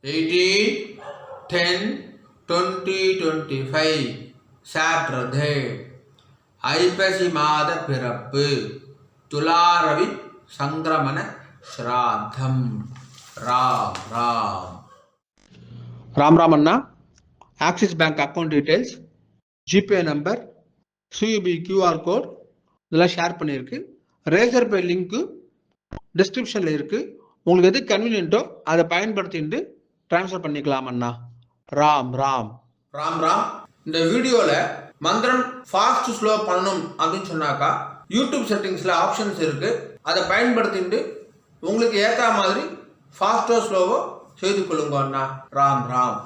18-10-2025 Saturday ஐப்பசி மாத பிறப்பு துலாரவி சங்கிரமண ஸ்ராத்தம். ராம் ராம் ராம் ராம் அண்ணா. Axis bank account details, GPay number, CUB QR code இதெல்லாம் ஷேர் பண்ணியிருக்கு. ரேசர் பே லிங்க்கு டிஸ்கிரிப்ஷனில் இருக்குது. உங்களுக்கு எது கன்வீனியன்ட்டோ அதை பயன்படுத்திட்டு ட்ரான்ஸ்ஃபர் பண்ணிக்கலாம் அண்ணா. ராம் ராம் ராம் ராம். இந்த வீடியோவில் மந்திரம் ஃபாஸ்ட் ஸ்லோ பண்ணணும் அப்படின்னு சொன்னாக்கா யூடியூப் செட்டிங்ஸில் ஆப்ஷன்ஸ் இருக்குது. அதை பயன்படுத்திட்டு உங்களுக்கு ஏற்ற மாதிரி ஃபாஸ்ட்டோ ஸ்லோவோ செய்து கொள்ளுங்க அண்ணா. ராம் ராம்.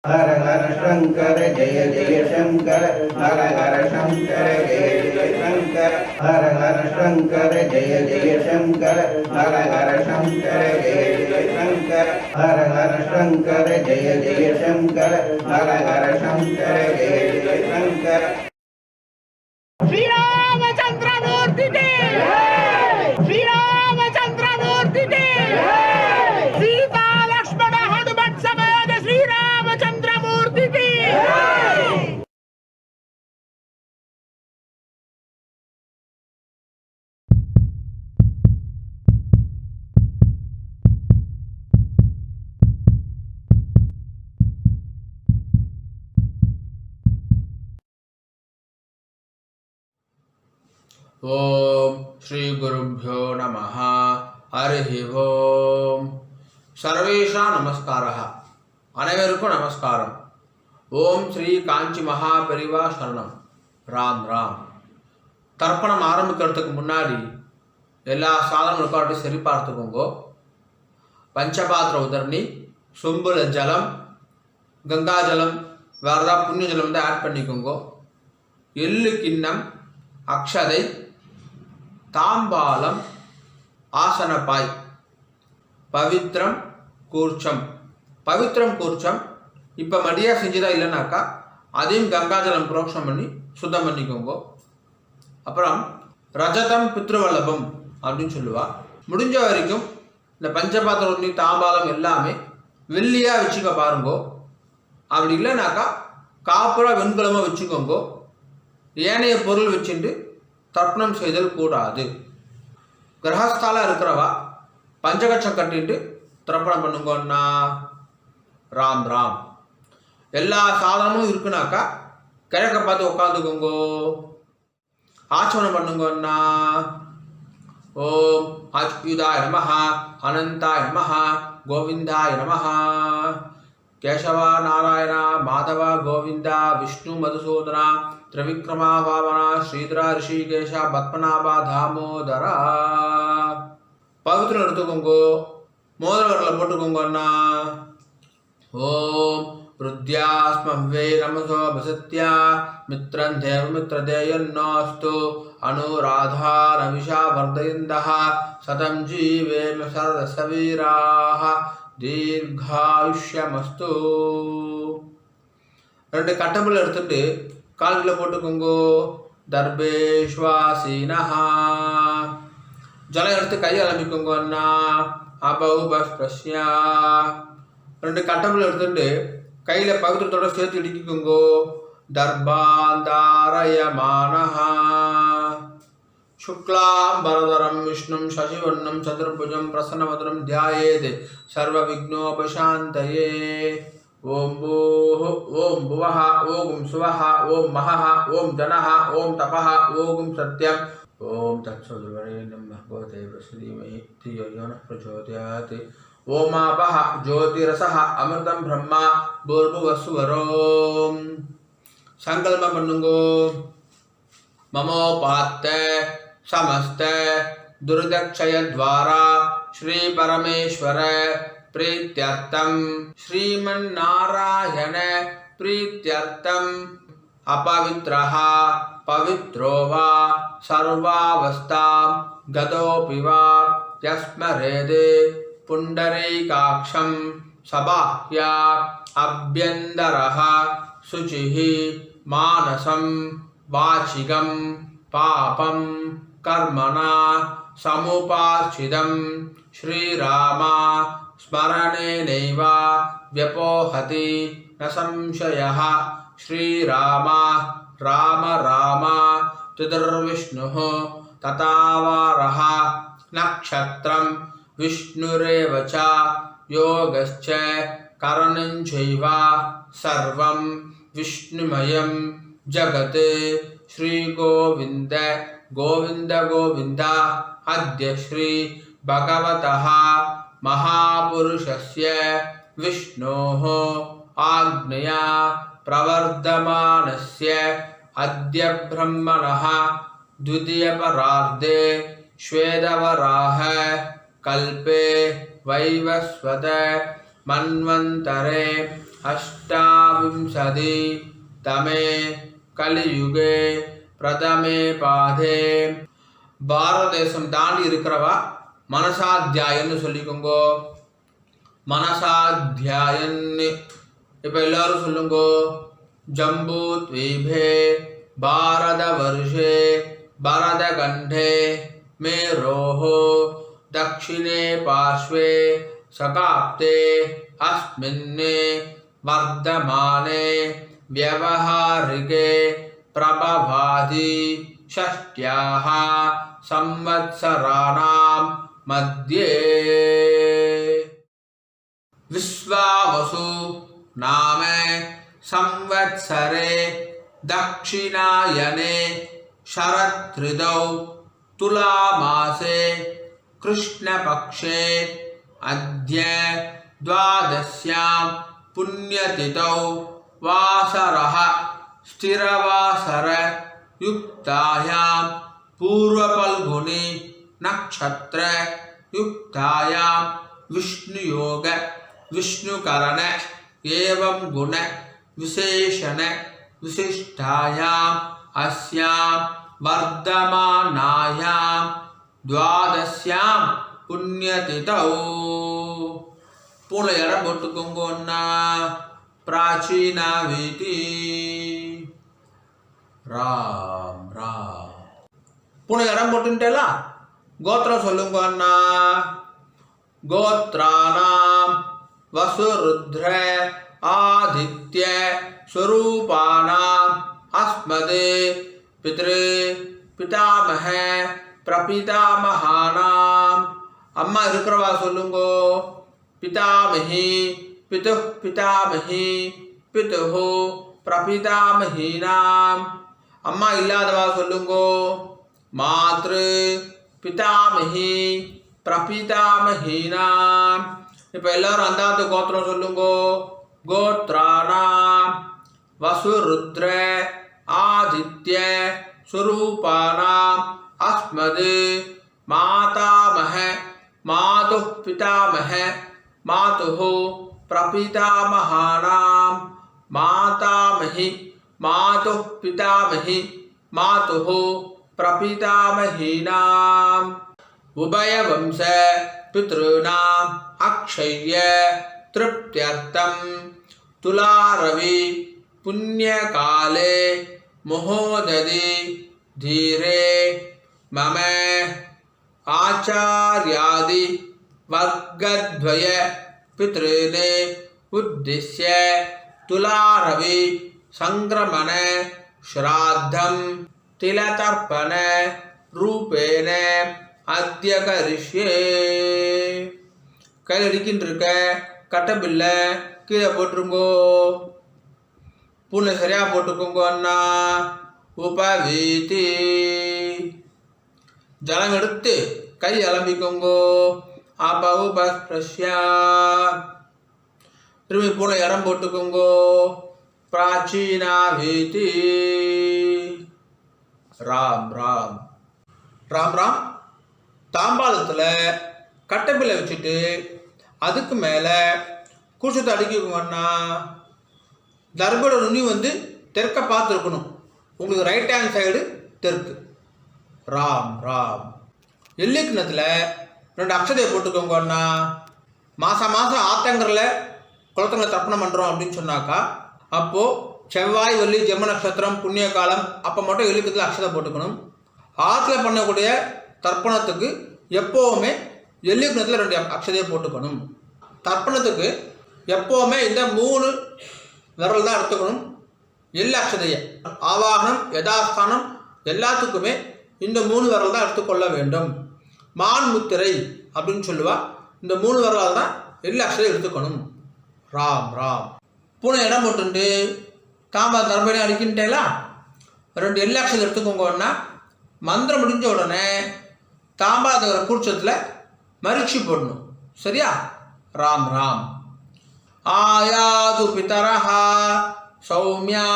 हर हर शंकर जय जय शंकर, हर हर शंकर जय जय शंकर, हर हर शंकर जय जय शंकर, हर हर शंकर जय जय शंकर, हर हर शंकर जय जय शंकर, हर हर शंकर जय जय शंकर. श्री रामचंद्र मूर्ति के श्री रामचंद्र मूर्ति के सीता लक्ष्मण हनुमत समेत श्री रामचंद्र मूर्ति की. ஓம் ஸ்ரீ குருभ्यो நமः. ஹரி ஓம். சர்வேஷா நமஸ்காரः. அனைவருக்கும் நமஸ்காரம். ஓம் ஸ்ரீ காஞ்சி மகா பெரிவா சரணம். ராம் ராம். தர்ப்பணம் ஆரம்பிக்கிறதுக்கு முன்னாடி எல்லா சாதனங்களுக்கும் சரி பார்த்துக்கோங்க. பஞ்சபாத்திர உதரணி, சொம்புல ஜலம், கங்கா ஜலம், வேறு ஏதாவது புண்ணிய ஜலம் வந்து ஆட் பண்ணிக்கோங்க. எள்ளு கிண்ணம், அக்ஷதை, தாம்பாலம், ஆசனப்பாய், பவித்ரம் கூர்ச்சம். பவித்ரம் கூர்ச்சம் இப்போ மடியாக செஞ்சுதா இல்லைனாக்கா அதையும் கங்காஜலம் புரோக்ஷம் பண்ணி சுத்தம் பண்ணிக்கோங்க. அப்புறம் ரஜதம் பித்ருவல்லபம் அப்படின்னு சொல்லுவா. முடிஞ்ச வரைக்கும் இந்த பஞ்சபாத்திரம், தாம்பாலம் எல்லாமே வெள்ளியாக வச்சுக்க பாருங்கோ. அப்படி இல்லைனாக்கா காப்புரா வெண்கலமாக வச்சுக்கோங்க. ஏனைய பொருள் வச்சுட்டு தர்ப்பணம் செய்தல் கூடாது. கிரகஸ்தால இருக்கிறவா பஞ்சகட்சம் கட்டிட்டு தர்ப்பணம் பண்ணுங்கன்னா. ராம் ராம். எல்லா சாதனமும் இருக்குனாக்கா கிழக்க பார்த்து உட்காந்துக்கோங்கோ. ஆச்சமனம் பண்ணுங்கன்னா. ஓம் அச்சுதாய நமஹ, அனந்தாய நமஹ, கோவிந்தாய நமஹ. கேசவா நாராயணா மாதவா கோவிந்தா விஷ்ணு மதுசூதனா திரிவிக்ரமா பாவனா ஸ்ரீதரா ரிஷிகேஷா பத்மநாபா தாமோதரா. பவித்திரம் எடுத்துக்கோங்கோ. மோதிர வரல போட்டுக்கோங்கன்னா. ஓம் ருத்யாஸ்மவ்வே நமசோ வசத்யா மித்ரன் தேவ மித்ரதேயன்னோஸ்து அனுராதா ரவிஷா வர்தயந்தஹ சதம் ஜீவேம சரதசவீராஹ தீர்காயுஷ்யமஸ்து. ரெண்டு கட்டபில் எடுத்துட்டு கால்களை போட்டுக்கோங்கோ. தர்பேஷ்வாசீனஹா. ஜலம் எடுத்து கையை அலம்பிக்கோங்க அண்ணா. அபௌபஸ்பிரஸ்யா. ரெண்டு கட்டபில் எடுத்துட்டு கையில் பவித்திரத்தோட சேர்த்து இடிக்கோங்கோ. தர்பாந்தாரயமானஹா. शुक्लांबरधरं विष्णुं शशिवर्णं चतुर्भुजं प्रसन्नवदनं ध्यायेत् सर्वविघ्नोपशान्तये. ओम भूः ओम भुवः ओम सुवः ओम महः ओम जनः ओम तपः ओम सत्यम्. ओम तत्सवितुर्वरेण्यं भर्गो देवस्य धीमहि धियो यो नः प्रचोदयात्. ओमापः ज्योतिरसः अमृतं ब्रह्म भूर्भुवस्सुवरोम्. संकल्प பண்ணுங்கோ. ममोपात्त समस्त दुर्दक्षय द्वारा श्री परमेश्वर प्रीत्यर्थम श्रीमन्नारायण प्रीत्यर्थम अपवित्रः पवित्रो वा सर्वावस्थां गतोऽपि वा यस्मरेद् पुण्डरीकाक्षं सबाह्या अभ्यन्तरः शुचिः मानसं वाचिकं पापं कर्मणा समुपाश्चितं श्रीरामा स्मरणेनैव व्यपोहति न संशयः श्रीरामा राम राम तुदुर्विष्णुः तथावारः नक्षत्रं विष्णुरेव च योगश्च करणं चैव सर्वं विष्णुमयं जगत् श्रीगोविन्द गोविन्द गोविन्द अद्य श्री भगवतः महापुरुषस्य विष्णोः आज्ञया प्रवर्धमानस्य अद्य ब्रह्मणः द्वितीयपरार्धे श्वेतवराह कल्पे वैवस्वत मन्वन्तरे अष्टाविंशति तमे कलियुगे प्रथमे पादे பாரத தேசம் தாண்டி இருக்கிறவா மனசாத்தியாயன்னு சொல்லிக்கோங்கோ. மனசாத்தியாயன்னு இப்போ எல்லாரும் சொல்லுங்கோ. ஜம்பூ த்வீபே பாரத வருஷே பரத கண்டே மேரோஹோ தக்ஷிணே பார்ஷ்வே சகாப்தே அஸ்மின்னே வர்தமானே व्यवहारिके प्रभवादि षष्ट्याः संवत्सराणां मध्ये विश्वावसु नाम संवत्सरे दक्षिणायने शरदृतौ तुलामासे कृष्णपक्षे अद्य द्वादश्यां पुण्यतिथौ वासरः स्थिरवासर युक्तायां पूर्वफल्गुनी नक्षत्र युक्तायां विष्णुयोग विष्णुकरण एवं गुण विशेषण विशिष्टायाम् अस्यां वर्धमानायां द्वादश्यां पुण्यतिथौ पूर्ण इடம் போட்டுக்கோங்கன்னா प्राचीना वीति राम राम पूर्ण इடம் போட்டுட்டேல கோத்திரம் சொல்லுங்க அண்ணா गोत्राणां वसुरुद्र आदित्य स्वरूपाणाम् अस्मदे पितृ पितामह प्रपितामहानाम् अम्मा இருக்கிறவா சொல்லுங்கோ पितामही पितुः पितामही पितुः प्रपितामहीनाम् अम्मा इल्लादवा சொல்லுங்கோ मातृ पितामही प्रपितामहीनाम् இப்போ எல்லாரும் அந்தாத்து கோத்திரம் சொல்லுங்கோ கோத்ராணாம் வசுருத்ர ஆதித்ய ஸ்வரூபானாம் அஸ்மது மாதாமஹ மாதுः பிதாமஹ மாதுः பிரபிதாமஹானாம் மாதாமஹி மாதுः பிதாமஹி மாதுः प्रपितामहीनाम् उभयवंश पितॄणाम् अक्षय्य तृप्त्यर्थं तुलारवि पुण्यकाले महोदधि धीरे मम आचार्यादि वर्गद्वय पितॄन् उद्दिश्य तुलारवि संक्रमण श्राद्धं तिलतर्पण रूपेण अद्य करिष्ये கையில் அடிக்கின்னு இருக்க கட்டபில்லை கீழே போட்டுருங்கோ பூனை சரியாக போட்டுக்கோங்க அண்ணா உபவீதி ஜலம் எடுத்து கை அலம்பிக்கோங்கோ அப்ப உபஸ்பிரஷ்யா திரும்பி பூனை இடம் போட்டுக்கோங்கோ பிராச்சீனா வீதி ராம் ராம் ராம் ராம் தாம்பாளத்தில் கட்டப்பில்லை வச்சுட்டு அதுக்கு மேலே குஷத்தை அடிக்கணும்னா தர்போட நுனி வந்து தெற்க பார்த்துருக்கணும். உங்களுக்கு ரைட் ஹேண்ட் சைடு தெற்கு. ராம் ராம் எல்லிக்கிணத்தில் 2 அக்ஷதையை போட்டுக்கோங்கன்னா மாதம் மாதம் ஆத்தங்கரில் குளத்தங்களை தர்ப்பணம் பண்ணுறோம் அப்படின்னு சொன்னாக்கா அப்போது செவ்வாய் வெள்ளி ஜென்ம நட்சத்திரம் புண்ணிய காலம் அப்போ மட்டும் எல்லிக்கத்தில் அக்ஷதை போட்டுக்கணும். ஆற்றுல பண்ணக்கூடிய தர்ப்பணத்துக்கு எப்போவுமே எள்ளு கிணத்துல 2 அக்ஷதையை போட்டுக்கணும். தர்ப்பணத்துக்கு எப்போவுமே இந்த 3 விரல் தான் எடுத்துக்கணும். எள்ளு அக்ஷதையை ஆவாகனம் யதாஸ்தானம் எல்லாத்துக்குமே இந்த 3 விரல் தான் எடுத்துக்கொள்ள வேண்டும். மான் முத்திரை அப்படின்னு சொல்லுவா. இந்த 3 விரலால் தான் எள்ளு அக்ஷதை எடுத்துக்கணும். ராம் ராம். பூனை இடம் போட்டுண்டு தாம்பா தர்பணி அடிக்கின்றேங்களா, 2 எள்ளு அக்ஷதை எடுத்துக்கோங்கன்னா மந்திரம் முடிஞ்ச உடனே தாம்பாதகர கூர்ச்சத்தில் மரிச்சி போடணும். சரியா? ராம் ராம். ஆயாது பிதரஹா சௌமியா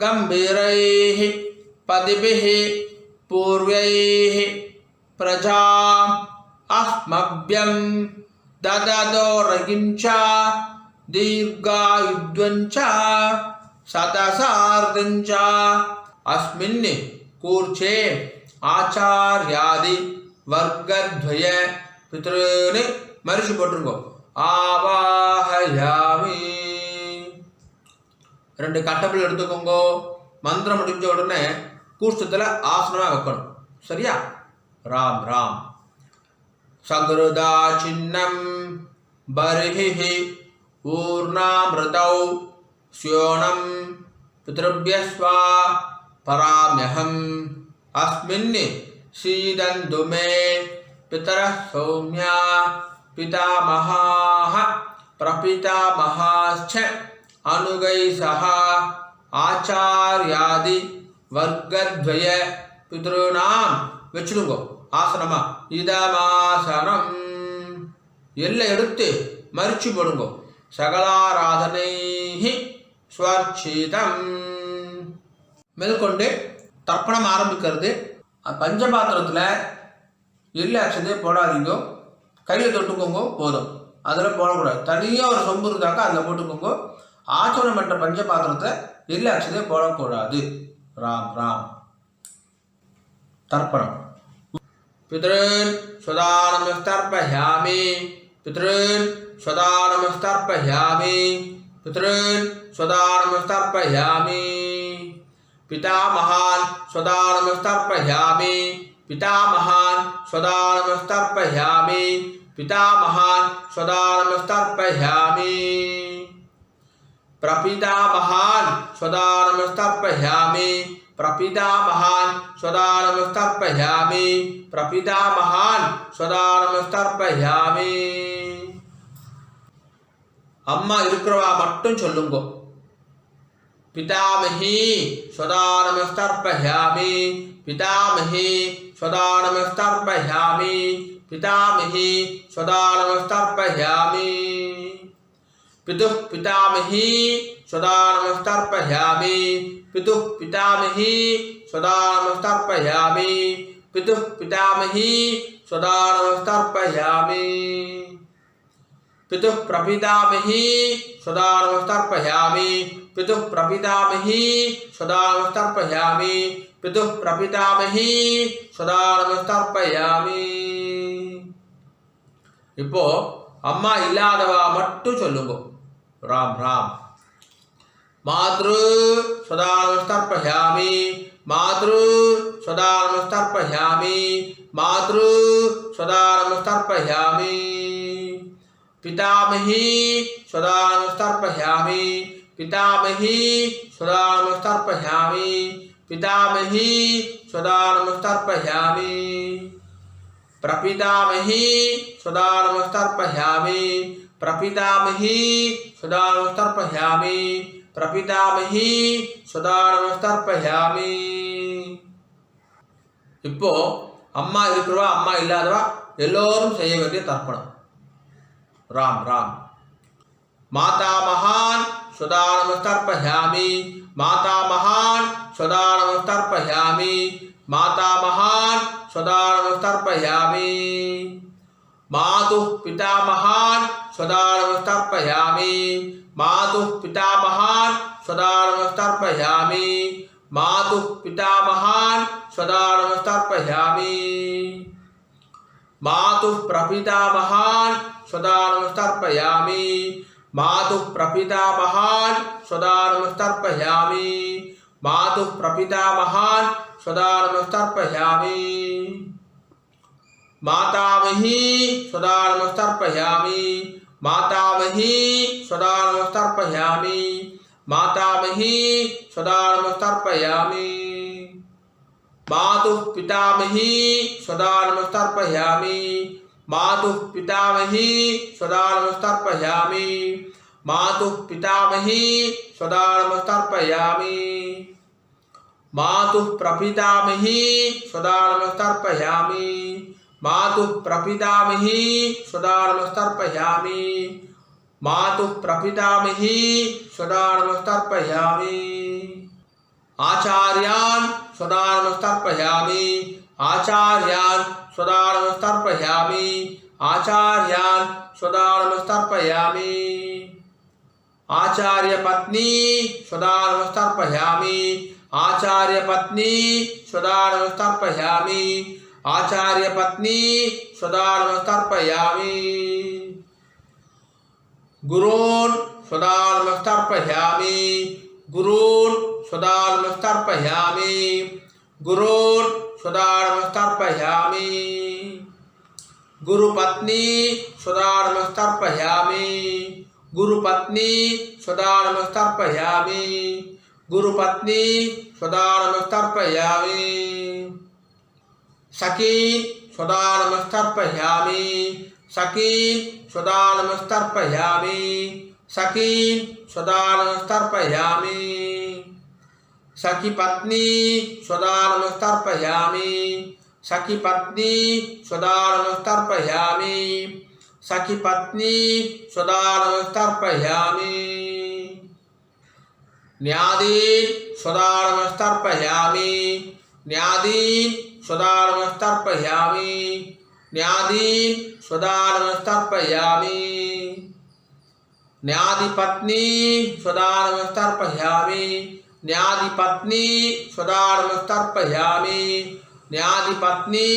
கம்பீரைஹி பதிபிஹி பூர்வைஹி பிரஜாம் அஸ்மப்யம் தததோரகிஞ்சா தீர்காயுத்வஞ்சா சதசார்தஞ்சா அஸ்மின் கூர்ச்சே ஆச்சாரியாதி வர்க்கத்வய பித்ருன்னு மரிச்சு போட்டுருங்கோ. ஆவாஹயாமி. 2 கட்டப்பில் எடுத்துக்கோங்கோ. மந்திரம் முடிஞ்ச உடனே கூஷ்டத்தில் ஆசனமாக வைக்கணும். சரியா? ராம் ராம். சக்ருதா சின்னம் பர்ஹி ஊர்ணாமிருதௌ ஸ்யோணம் பித்ருப்யஸ்வா பராம்யஹம் அஸ்மின் சீதந்து மே பிதரः சௌம்யா பிதாமகாः பிரபிதாமகாश्च அனுகை சஹ ஆச்சாரியாதி வர்க்கத்வய பித்ருநாம் வச்சுடுங்கோ ஆசனமா. இதமாசனம். எல்லை எடுத்து மரிச்சு போடுங்கோ. சகலாராதனை ஸ்வர்ச்சிதம். மேற்கொண்டு தர்ப்பணம் ஆரம்பிக்கிறது. பஞ்சபாத்திரத்தில் எள்ளு அக்ஷதையை போடாதீங்க. கையில் தொட்டுக்கோங்க போதும். அதில் போடக்கூடாது. தனியாக ஒரு சொம்பு இருந்தாக்கா அதில் போட்டுக்கோங்க. ஆச்சரணம் பண்ணுற பஞ்சபாத்திரத்தில் எள்ளு அக்ஷதையை போடக்கூடாது. ராம் ராம். தர்ப்பணம். பித்ருன் ஸ்வதானமஸ்தர்ப்பயாமி பித்ருன் ஸ்வதானமஸ்தர்ப்பயாமி பித்ருன் ஸ்வதானமஸ்தர்ப்பயாமி பிதாமகான் ஸ்வதானமஸ்தர்ப்பயாமி பிதாமகான் ஸ்வதானமஸ்தர்ப்பயாமி பிதாமகான் ஸ்வதானமஸ்தர்ப்பயாமி பிரபிதாமகான் ஸ்வதானமஸ்தர்ப்பயாமி பிரபிதாமகான் ஸ்வதானமஸ்தர்ப்பயாமி பிரபிதாமகான் ஸ்வதானமஸ்தர்ப்பயாமி. அம்மா இருக்கிறவா மட்டும் சொல்லுங்க. பிதாமஹி ஸ்வதானமஸ்தர்ப்பயாமி பிதாமஹி ஸ்வதானமஸ்தர்ப்பயாமி பிதாமஹி ஸ்வதானமஸ்தர்ப்பயாமி பிதுः பிதாமஹி ஸ்வதானமஸ்தர்ப்பயாமி பிதுः பிதாமஹி ஸ்வதானமஸ்தர்ப்பயாமி பிதுः பிதாமஹி ஸ்வதானமஸ்தர்ப்பயாமி பிதுः பிரபிதாமஹி ஸ்வதானமஸ்தர்ப்பயாமி பிதுः பிரபிதாமஹி ஸ்வதானமஸ்தர்ப்பயாமி பிதுः பிரபிதாமஹி ஸ்வதானமஸ்தர்ப்பயாமி. இப்போ அம்மா இல்லாதவா மட்டும் சொல்லுங்க. ராம் ராம். மாத்ரு ஸ்வதானமஸ்தர்ப்பயாமி மாத்ரு ஸ்வதானமஸ்தர்ப்பயாமி மாத்ரு ஸ்வதானமஸ்தர்ப்பயாமி பிதாமஹி ஸ்வதானமஸ்தர்ப்பயாமி பிதாமஹி ஸ்வதானமஸ்தர்ப்பயாமி பிதாமஹி ஸ்வதானமஸ்தர்ப்பயாமி பிரபிதாமஹி ஸ்வதானமஸ்தர்ப்பயாமி பிரபிதாமஹி ஸ்வதானமஸ்தர்ப்பயாமி பிரபிதாமஹி ஸ்வதானமஸ்தர்ப்பயாமி. இப்போ அம்மா இருக்கிறவா அம்மா இல்லாதவா எல்லோரும் செய்ய வேண்டிய தர்ப்பணம். ராம் ராம். மாதாமகான் ஸ்வதானமஸ்தர்ப்பயாமி மாதாமகான் ஸ்வதானமஸ்தர்ப்பயாமி மாதாமகான் ஸ்வதானமஸ்தர்ப்பயாமி மாதுः பிதாமகான் ஸ்வதானமஸ்தர்ப்பயாமி மாதுः பிதாமகான் ஸ்வதானமஸ்தர்ப்பயாமி மாதுः பிதாமகான் ஸ்வதானமஸ்தர்ப்பயாமி மாதுः பிரபிதாமகான் ஸ்வதானமஸ்தர்ப்பயாமி மாதுः பிரபிதாமகான் ஸ்வதானமஸ்தர்ப்பயாமி மாதுः பிரபிதாமகான் ஸ்வதானமஸ்தர்ப்பயாமி मातामही स्वधा नमस्तर्पयामि मातामही स्वधा नमस्तर्पयामि मातामही स्वधा नमस्तर्पयामि मातुः पितामही स्वधा नमस्तर्पयामि मातुः पितामही स्वधा नमस्तर्पयामि मातुः पितामही स्वधा नमस्तर्पयामि मातुः प्रपितामही स्वधा नमस्तर्पयामि मातुः प्रपितामही स्वधा नमस्तर्पयामि मातुः प्रपितामही स्वधा नमस्तर्पयामि आचार्यान् स्वधा नमस्तर्पयामि आचार्यान् स्वधा नमस्तर्पयामि आचार्यान् स्वधा नमस्तर्पयामि आचार्य पत्नी स्वधा नमस्तर्पयामि आचार्य पत्नी स्वधा नमस्तर्पयामि आचार्य पत्नी स्वधा नमस्तर्पयामि गुरून् स्वधा नमस्तर्पयामि गुरून् स्वधा नमस्तर्पयामि गुरून् स्वधा नमस्तर्पयामि गुरुपत्नी स्वधा नमस्तर्पयामि गुरुपत्नी स्वधा नमस्तर्पयामि गुरुपत्नी स्वधा नमस्तर्पयामि सखी स्वधा नमस्तर्पयामि सखी स्वधा नमस्तर्पयामि सखी स्वधा नमस्तर्पयामि सखी पत्नी स्वधा नमस्तर्पयामि सखी पत्नी स्वधा नमस्तर्पयामि सखी पत्नी स्वधा नमस्तर्पयामि न्यादीन् स्वधा नमस्तर्पयामि न्यादीन् स्वधा नमस्तर्पयामि न्यादीन् स्वधा नमस्तर्पयामि न्यादिपत्नी स्वधा नमस्तर्पयामि न्यादिपत्नी स्वधा नमस्तर्पयामि न्यादिपत्नी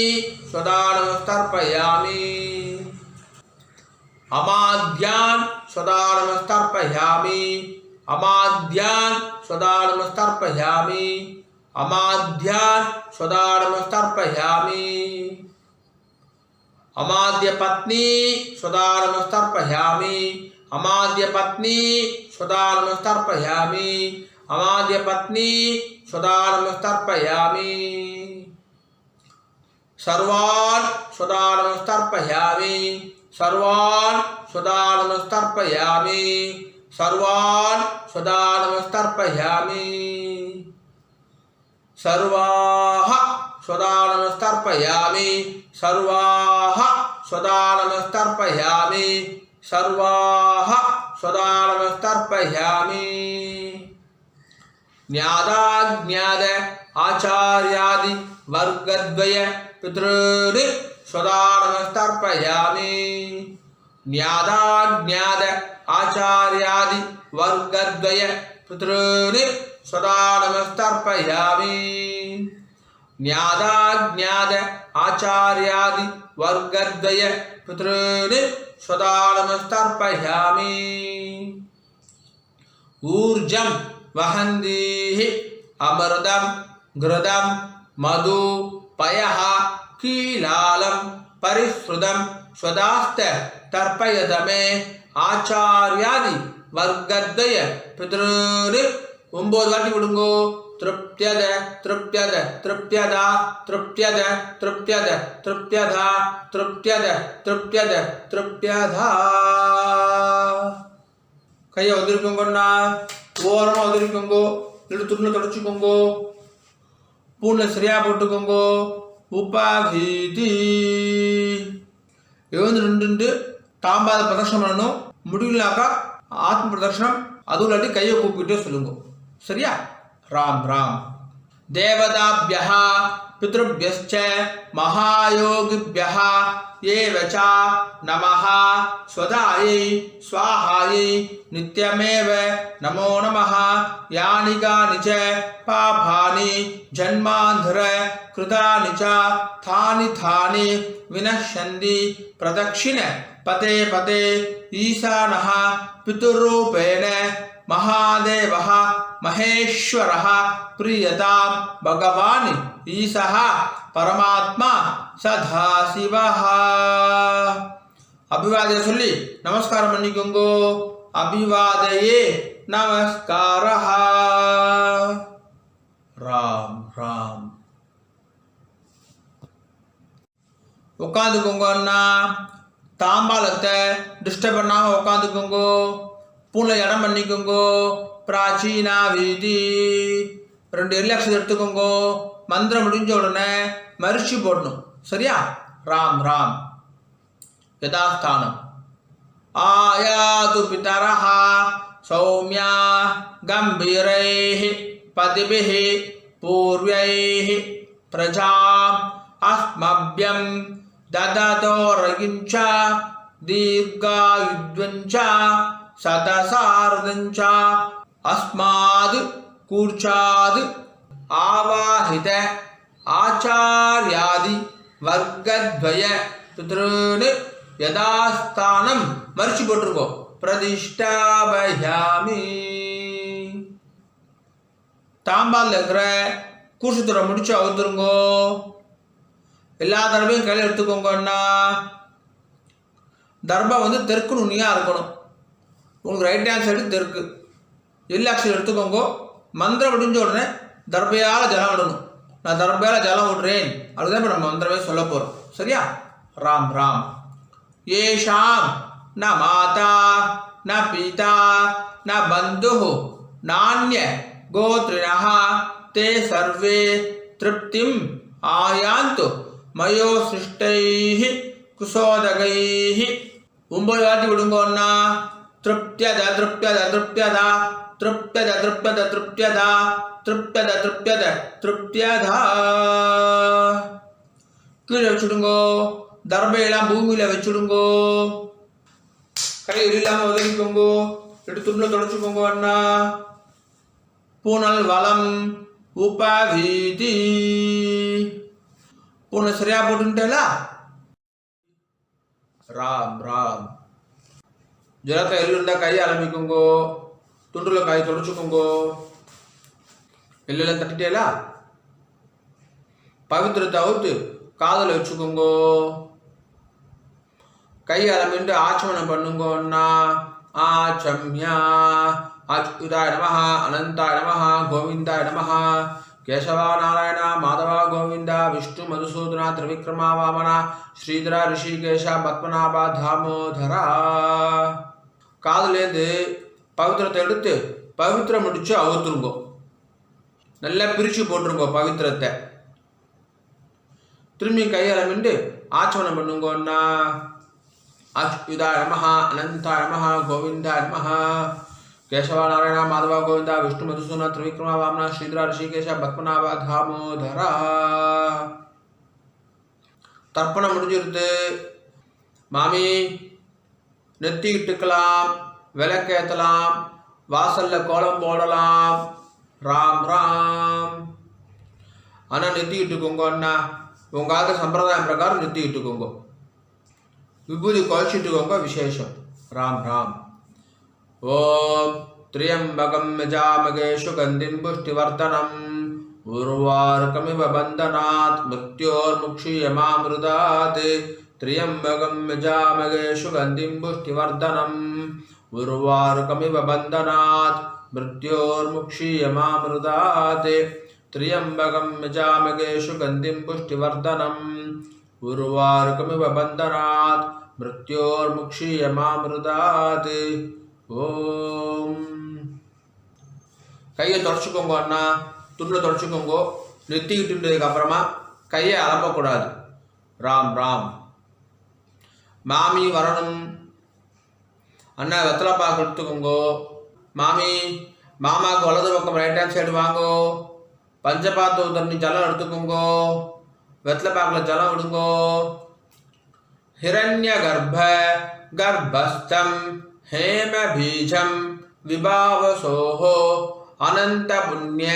स्वधा नमस्तर्पयामि अमाद्यान् स्वधा नमस्तर्पयामि अमाद्यान् स्वधा नमस्तर्पयामि अमाद्यान् स्वधा नमस्तर्पयामि अमाद्यपत्नी स्वधा नमस्तर्पयामि अमाद्यपत्नी स्वधा नमस्तर्पयामि अमाद्यपत्नी स्वधा नमस्तर्पयामि सर्वान् स्वधा नमस्तर्पयामि सर्वान् स्वधा नमस्तर्पयामि सर्वान् स्वधा नमस्तर्पयामि सर्वाः स्वधा नमस्तर्पयामि सर्वाः स्वधा नमस्तर्पयामि सर्वाः स्वधा नमस्तर्पयामि न्यादाज्ञाद आचार्यादि वर्गद्वय पितॄन् स्वधा नमस्तर्पयामि न्यादाज्ञाद आचार्यादि वर्गद्वय पितॄन् स्वधा नमस्तर्पयामि न्यादाज्ञाद आचार्यादि वर्गद्वय पितॄन् स्वधा नमस्तर्पयामि ऊर्जं वहन्तीः अमृतं घृतं मधु पयः कीलालं परिश्रुतं स्वदास्त तर्पयत मे आचार्यादि वर्गद्वय पितॄन् 9 வாட்டி விடுங்கோ तृप्त्यद तृप्त्यद तृप्त्यदा तृप्त्यद तृप्त्यद तृप्त्यदा तृप्त्यद तृप्त्यद तृप्त्यदा கையை ஒதுக்கிக்கோங்கண்ணா ஓரமாக ஒதுக்கிக்கோங்கோ இல்லை துணியில் தொடச்சிக்கோங்கோ பூனில் சரியாக போட்டுக்கோங்கோ உபாகீதி எழுந்து நின்று தாம்பாத பிரதர்ஷனம் பண்ணணும் முடியலனாக்கா ஆத்ம பிரதர்ஷனம் அதுவும் இல்லாட்டி கையை கூப்பிக்கிட்டே சொல்லுங்க சரியா राम राम देवताभ्यः पितृभ्यश्च महायोगिभ्यः एव च नमः स्वधायै स्वाहायै नित्यमेव नमो नमः यानि कानि च पापानि जन्मान्धर कृतानि च थानि विनश्यन्ति प्रदक्षिण पते पते ईशानः पितृरूपेण महादेवः महेश्वरः प्रियतां भगवान् ईशः परमात्मा सदाशिवः. அபிவாதய சொல்லி நமஸ்காரம் பண்ணிக்கோங்கோ. அபிவாதயே நமஸ்காரஹ. ராம் ராம். உட்காந்துக்கோங்க அண்ணா. தாம்பாலத்தை டிஸ்டர்ப் பண்ணாம உட்காந்துக்கோங்கோ. பூனை இடம் பண்ணிக்கோங்கோ. பிராச்சீனா வீதி 2 ரிலாக்ஸ் எடுத்துக்கோங்கோ. மந்திரம் முடிஞ்ச உடனே மரிச்சி போடணும். சரியா? ராம் ராம். யதாஸ்தானம். ஆயாது பிதரஹ சௌம்யா கம்பீரைஹ பதிபிஹ பூர்வைஹ பிரஜாம் அஸ்மப்யம் தததோரகிஞ்ச தீர்காயுத்வஞ்ச சதசாரதஞ்ச அஸ்மாது கூர்ச்சாது ஆவாஹித ஆச்சார்யாதி வர்க்கத்வய பித்ருன்னு யதாஸ்தானம் மரிச்சு போட்டிருக்கோ. பிரதிஷ்டாபயாமி. தாம்பால் இருக்கிற கூசுத்துறை முடிச்சு அவுத்துருங்கோ. எல்லா தடவையும் கையில் எடுத்துக்கோங்கன்னா தர்பம் தெற்கு நுனியாக இருக்கணும். உங்களுக்கு ரைட் ஹேண்ட் சைடு தெற்கு. எல்லாக்ஷன் எடுத்துக்கோங்க. மந்திரம் முடிஞ்ச உடனே தர்பையால் ஜலம் விடணும். நான் தர்பையால் ஜலம் விடுறேன் அதுதான் இப்போ நம்ம மந்திரமே சொல்ல போகிறோம். சரியா? ராம் ராம். येषां न माता न पिता न बन्धुः नान्य गोत्रिणः ते सर्वे तृप्तिम् आयान्तु मयो सृष्टैः कुसोदकैः. 9 வாட்டி விடுங்கோன்னா. तृप्त्यद तृप्त्यद तृप्त्यद तृप्त्यद तृप्त्यद तृप्त्यद तृप्त्यद तृप्त्यद तृप्त्यद. கீழே வச்சுடுங்கோ. தர்பையெல்லாம் பூமியில் வச்சுடுங்கோ. கை இல்லாமல் உதவிக்கோங்கோ. எடுத்துள்ள தொடச்சுக்கோங்க அண்ணா. பூனல் வளம் உபவீதி. பூனை சரியா போட்டுட்டேலா? ராம் ராம். ஜலத்தை எள்ளுண்டா கையை ஆரம்பிக்குங்கோ. துண்டுல கை தொடச்சுக்கோங்கோ. எல்லாம் தட்டிட்டேலா? பவித்திரத்தை அவுத்து காதல வச்சுக்கோங்கோ. கை ஆரம்பிட்டு ஆச்சமனம் பண்ணுங்கோன்னா. ஆச்சம்யா அச்சுதாய நமஹ அனந்தாய நமஹ கோவிந்தாய நமஹ கேசவா நாராயண மாதவா கோவிந்தா விஷ்ணு மதுசூதனா திரிவிக்ரமா வாமனா ஸ்ரீதரா ரிஷிகேஷா பத்மநாபா தாமோதரா. காதுலேருந்து பவித்திரத்தை எடுத்து பவித்திரம் முடிச்சு அவுத்துருங்கோ. நல்லா பிரித்து போட்டுருங்கோ பவித்திரத்தை. திரும்பி கையாளமிண்டு ஆச்சமனம் பண்ணுங்கோன்னா. அச்சுதாய நமஹ அனந்தாய நமஹ கோவிந்தாய நமஹ கேசவா நாராயண மாதவா கோவிந்தா விஷ்ணு மதுசூதனா திரிவிக்ரமா வாமனா ஸ்ரீதரா ரிஷிகேஷா பத்மநாபா தாமோதரா. தர்ப்பணம் முடிஞ்சிருது. மாமி நெத்திக்கிட்டுக்கலாம், விளக்கேற்றலாம், வாசல்ல கோலம் போடலாம். ராம் ராம். ஆனால் நெத்திக்கிட்டுக்கோங்க அண்ணா. உங்காத சம்பிரதாயம் பிரகாரம் நெத்திக்கிட்டுக்கோங்க. விபூதி குறைச்சிட்டுக்கோங்க. விசேஷம். ராம் ராம். ஓம் திரியம்பகம் யஜாமகே சுகந்திம் புஷ்டிவர்தனம் உர்வாருகமிவ பந்தனாத் மிருத்யோர்முக்ஷீயமாமிருதாத். திரியம்பகம் யஜாமகே சுகந்திம் புஷ்டிவர்தனம் உர்வாருகமிவ பந்தனாத் மிருத்யோர்முக்ஷீயமாமிருதாத். திரியம்பகம் யஜாமகே சுகந்திம் புஷ்டிவர்தனம் உர்வாருகமிவ பந்தனாத் மிருத்யோர்முக்ஷீயமாமிருதாத். ஓம். கையை தொடச்சுக்கோங்க அண்ணா. துண்டில் தொடச்சுக்கோங்க. நெத்திக்கிட்டுன்றதுக்கு அப்புறமா கையை அலம்பக்கூடாது. ராம் ராம். மாமி வரணும் அண்ணா. வெத்தலை பாக்கு எடுத்துக்கோங்கோ. மாமி மாமாவுக்கு வலது பக்கம் ரைட் ஹேண்ட் சைடு வாங்கோ. பஞ்சபாத்து தண்ணி ஜலம் எடுத்துக்கோங்கோ. வெத்தலை பாக்கில் ஜலம் விடுங்கோ. ஹிரண்ய கர்ப்ப கர்ப்பஸ்தம் हेम बीजम विभावसोहो अनंत पुण्य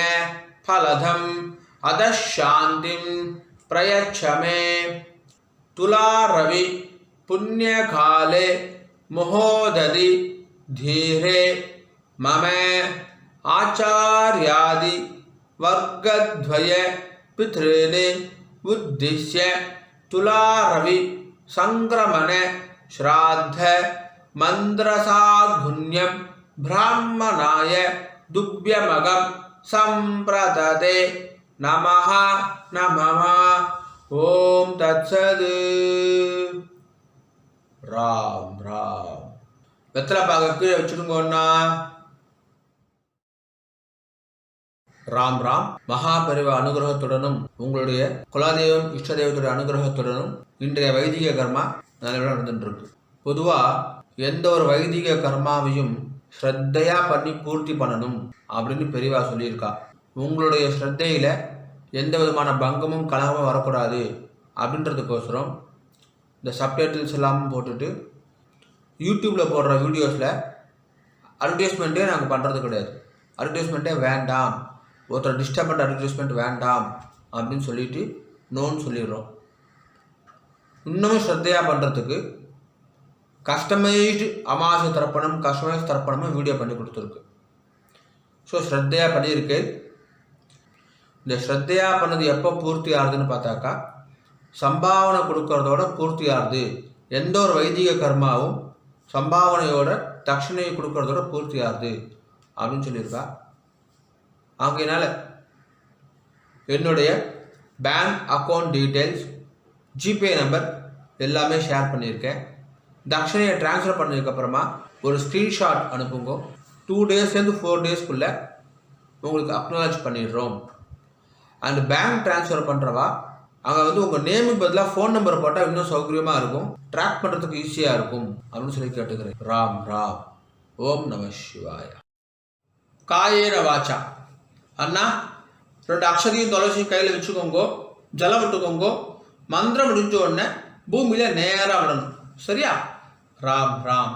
फलधम अदशांतिम प्रयच्छ मे. तुला रवि पुण्य काले मुहोदधि धीरे मम आचार्यादि वर्गद्वय पितॄन् उद्दिश्य तुलारवि संक्रमण श्राद्ध मंत्रसागुण्यं ब्राह्मणाय दुभ्यमगं संप्रदते नमः नमः ओम तत्सद राम राम வெத்தலை பாக கீழே வச்சுடுங்கண்ணா ராம் ராம் மகாபரிவ அனுகிரகத்துடனும் உங்களுடைய குலதெய்வம் இஷ்ட தெய்வத்துடைய அனுகிரகத்துடனும் இன்றைய வைதிக கர்மா நல்லபடியாக நடந்துட்டு இருக்கு. பொதுவாக எந்த ஒரு வைதிக கர்மாவையும் ஸ்ரத்தையா பண்ணி பூர்த்தி பண்ணணும் அப்படின்னு பெரியவா சொல்லியிருக்கா. உங்களுடைய ஸ்ரத்தையில எந்த விதமான பங்கமும் கலகமும் வரக்கூடாது அப்படின்றதுக்கோசரம் இந்த சப்டைட்டில்ஸ் எல்லாம் போட்டுட்டு யூடியூப்பில் போடுற வீடியோஸில் அட்வர்டைஸ்மெண்ட்டே நாங்கள் பண்ணுறது கிடையாது. அட்வர்டைஸ்மெண்ட்டே வேண்டாம், ஒருத்தர் டிஸ்டர்ப் பண்ணுற அட்வர்டைஸ்மெண்ட் வேண்டாம் அப்படின்னு சொல்லிட்டு நோன்னு சொல்லிடுறோம். இன்னமும் ஸ்ரத்தையாக பண்ணுறதுக்கு கஸ்டமைஸ்டு அமாவாசை தர்ப்பணம் கஸ்டமைஸ் தர்ப்பணமும் வீடியோ பண்ணி கொடுத்துருக்கு. ஸோ ஸ்ரத்தையாக பண்ணியிருக்கு. இந்த ஸ்ரத்தையாக பண்ணது எப்போ பூர்த்தி ஆகுதுன்னு பார்த்தாக்கா சம்பாவனை கொடுக்கறதோட பூர்த்தி ஆகுது. எந்த ஒரு வைதிக கர்மாவும் சம்பாவனையோட தட்சிணையை கொடுக்கறதோட பூர்த்தி ஆகுது அப்படின்னு சொல்லியிருக்கா. ஆகையினால என்னுடைய bank account details GPay number எல்லாமே ஷேர் பண்ணியிருக்கேன். தட்சிணையை ட்ரான்ஸ்ஃபர் பண்ணதுக்கப்புறமா ஒரு ஸ்க்ரீன்ஷாட் அனுப்புங்க. 2 டேஸ்லேருந்து 4 டேஸ்க்குள்ளே உங்களுக்கு அக்னாலஜ் பண்ணிடுறோம். அண்ட் பேங்க் ட்ரான்ஸ்ஃபர் பண்ணுறவா அங்கே உங்கள் நேமுக்கு பதிலாக ஃபோன் நம்பர் போட்டால் இன்னும் சௌகரியமாக இருக்கும், ட்ராக் பண்ணுறதுக்கு ஈஸியாக இருக்கும் அப்படின்னு சொல்லி கேட்டுக்கிறேன். ராம் ராம். ஓம் நம சிவாய. காயேன வாச்சா அண்ணா 2 அக்ஷதையும் துளசியும் கையில் வச்சுக்கோங்க, ஜலம் விட்டுக்கோங்க. மந்திரம் முடிஞ்ச உடனே பூமியில் நேராக விடணும். சரியா? ராம் ராம்.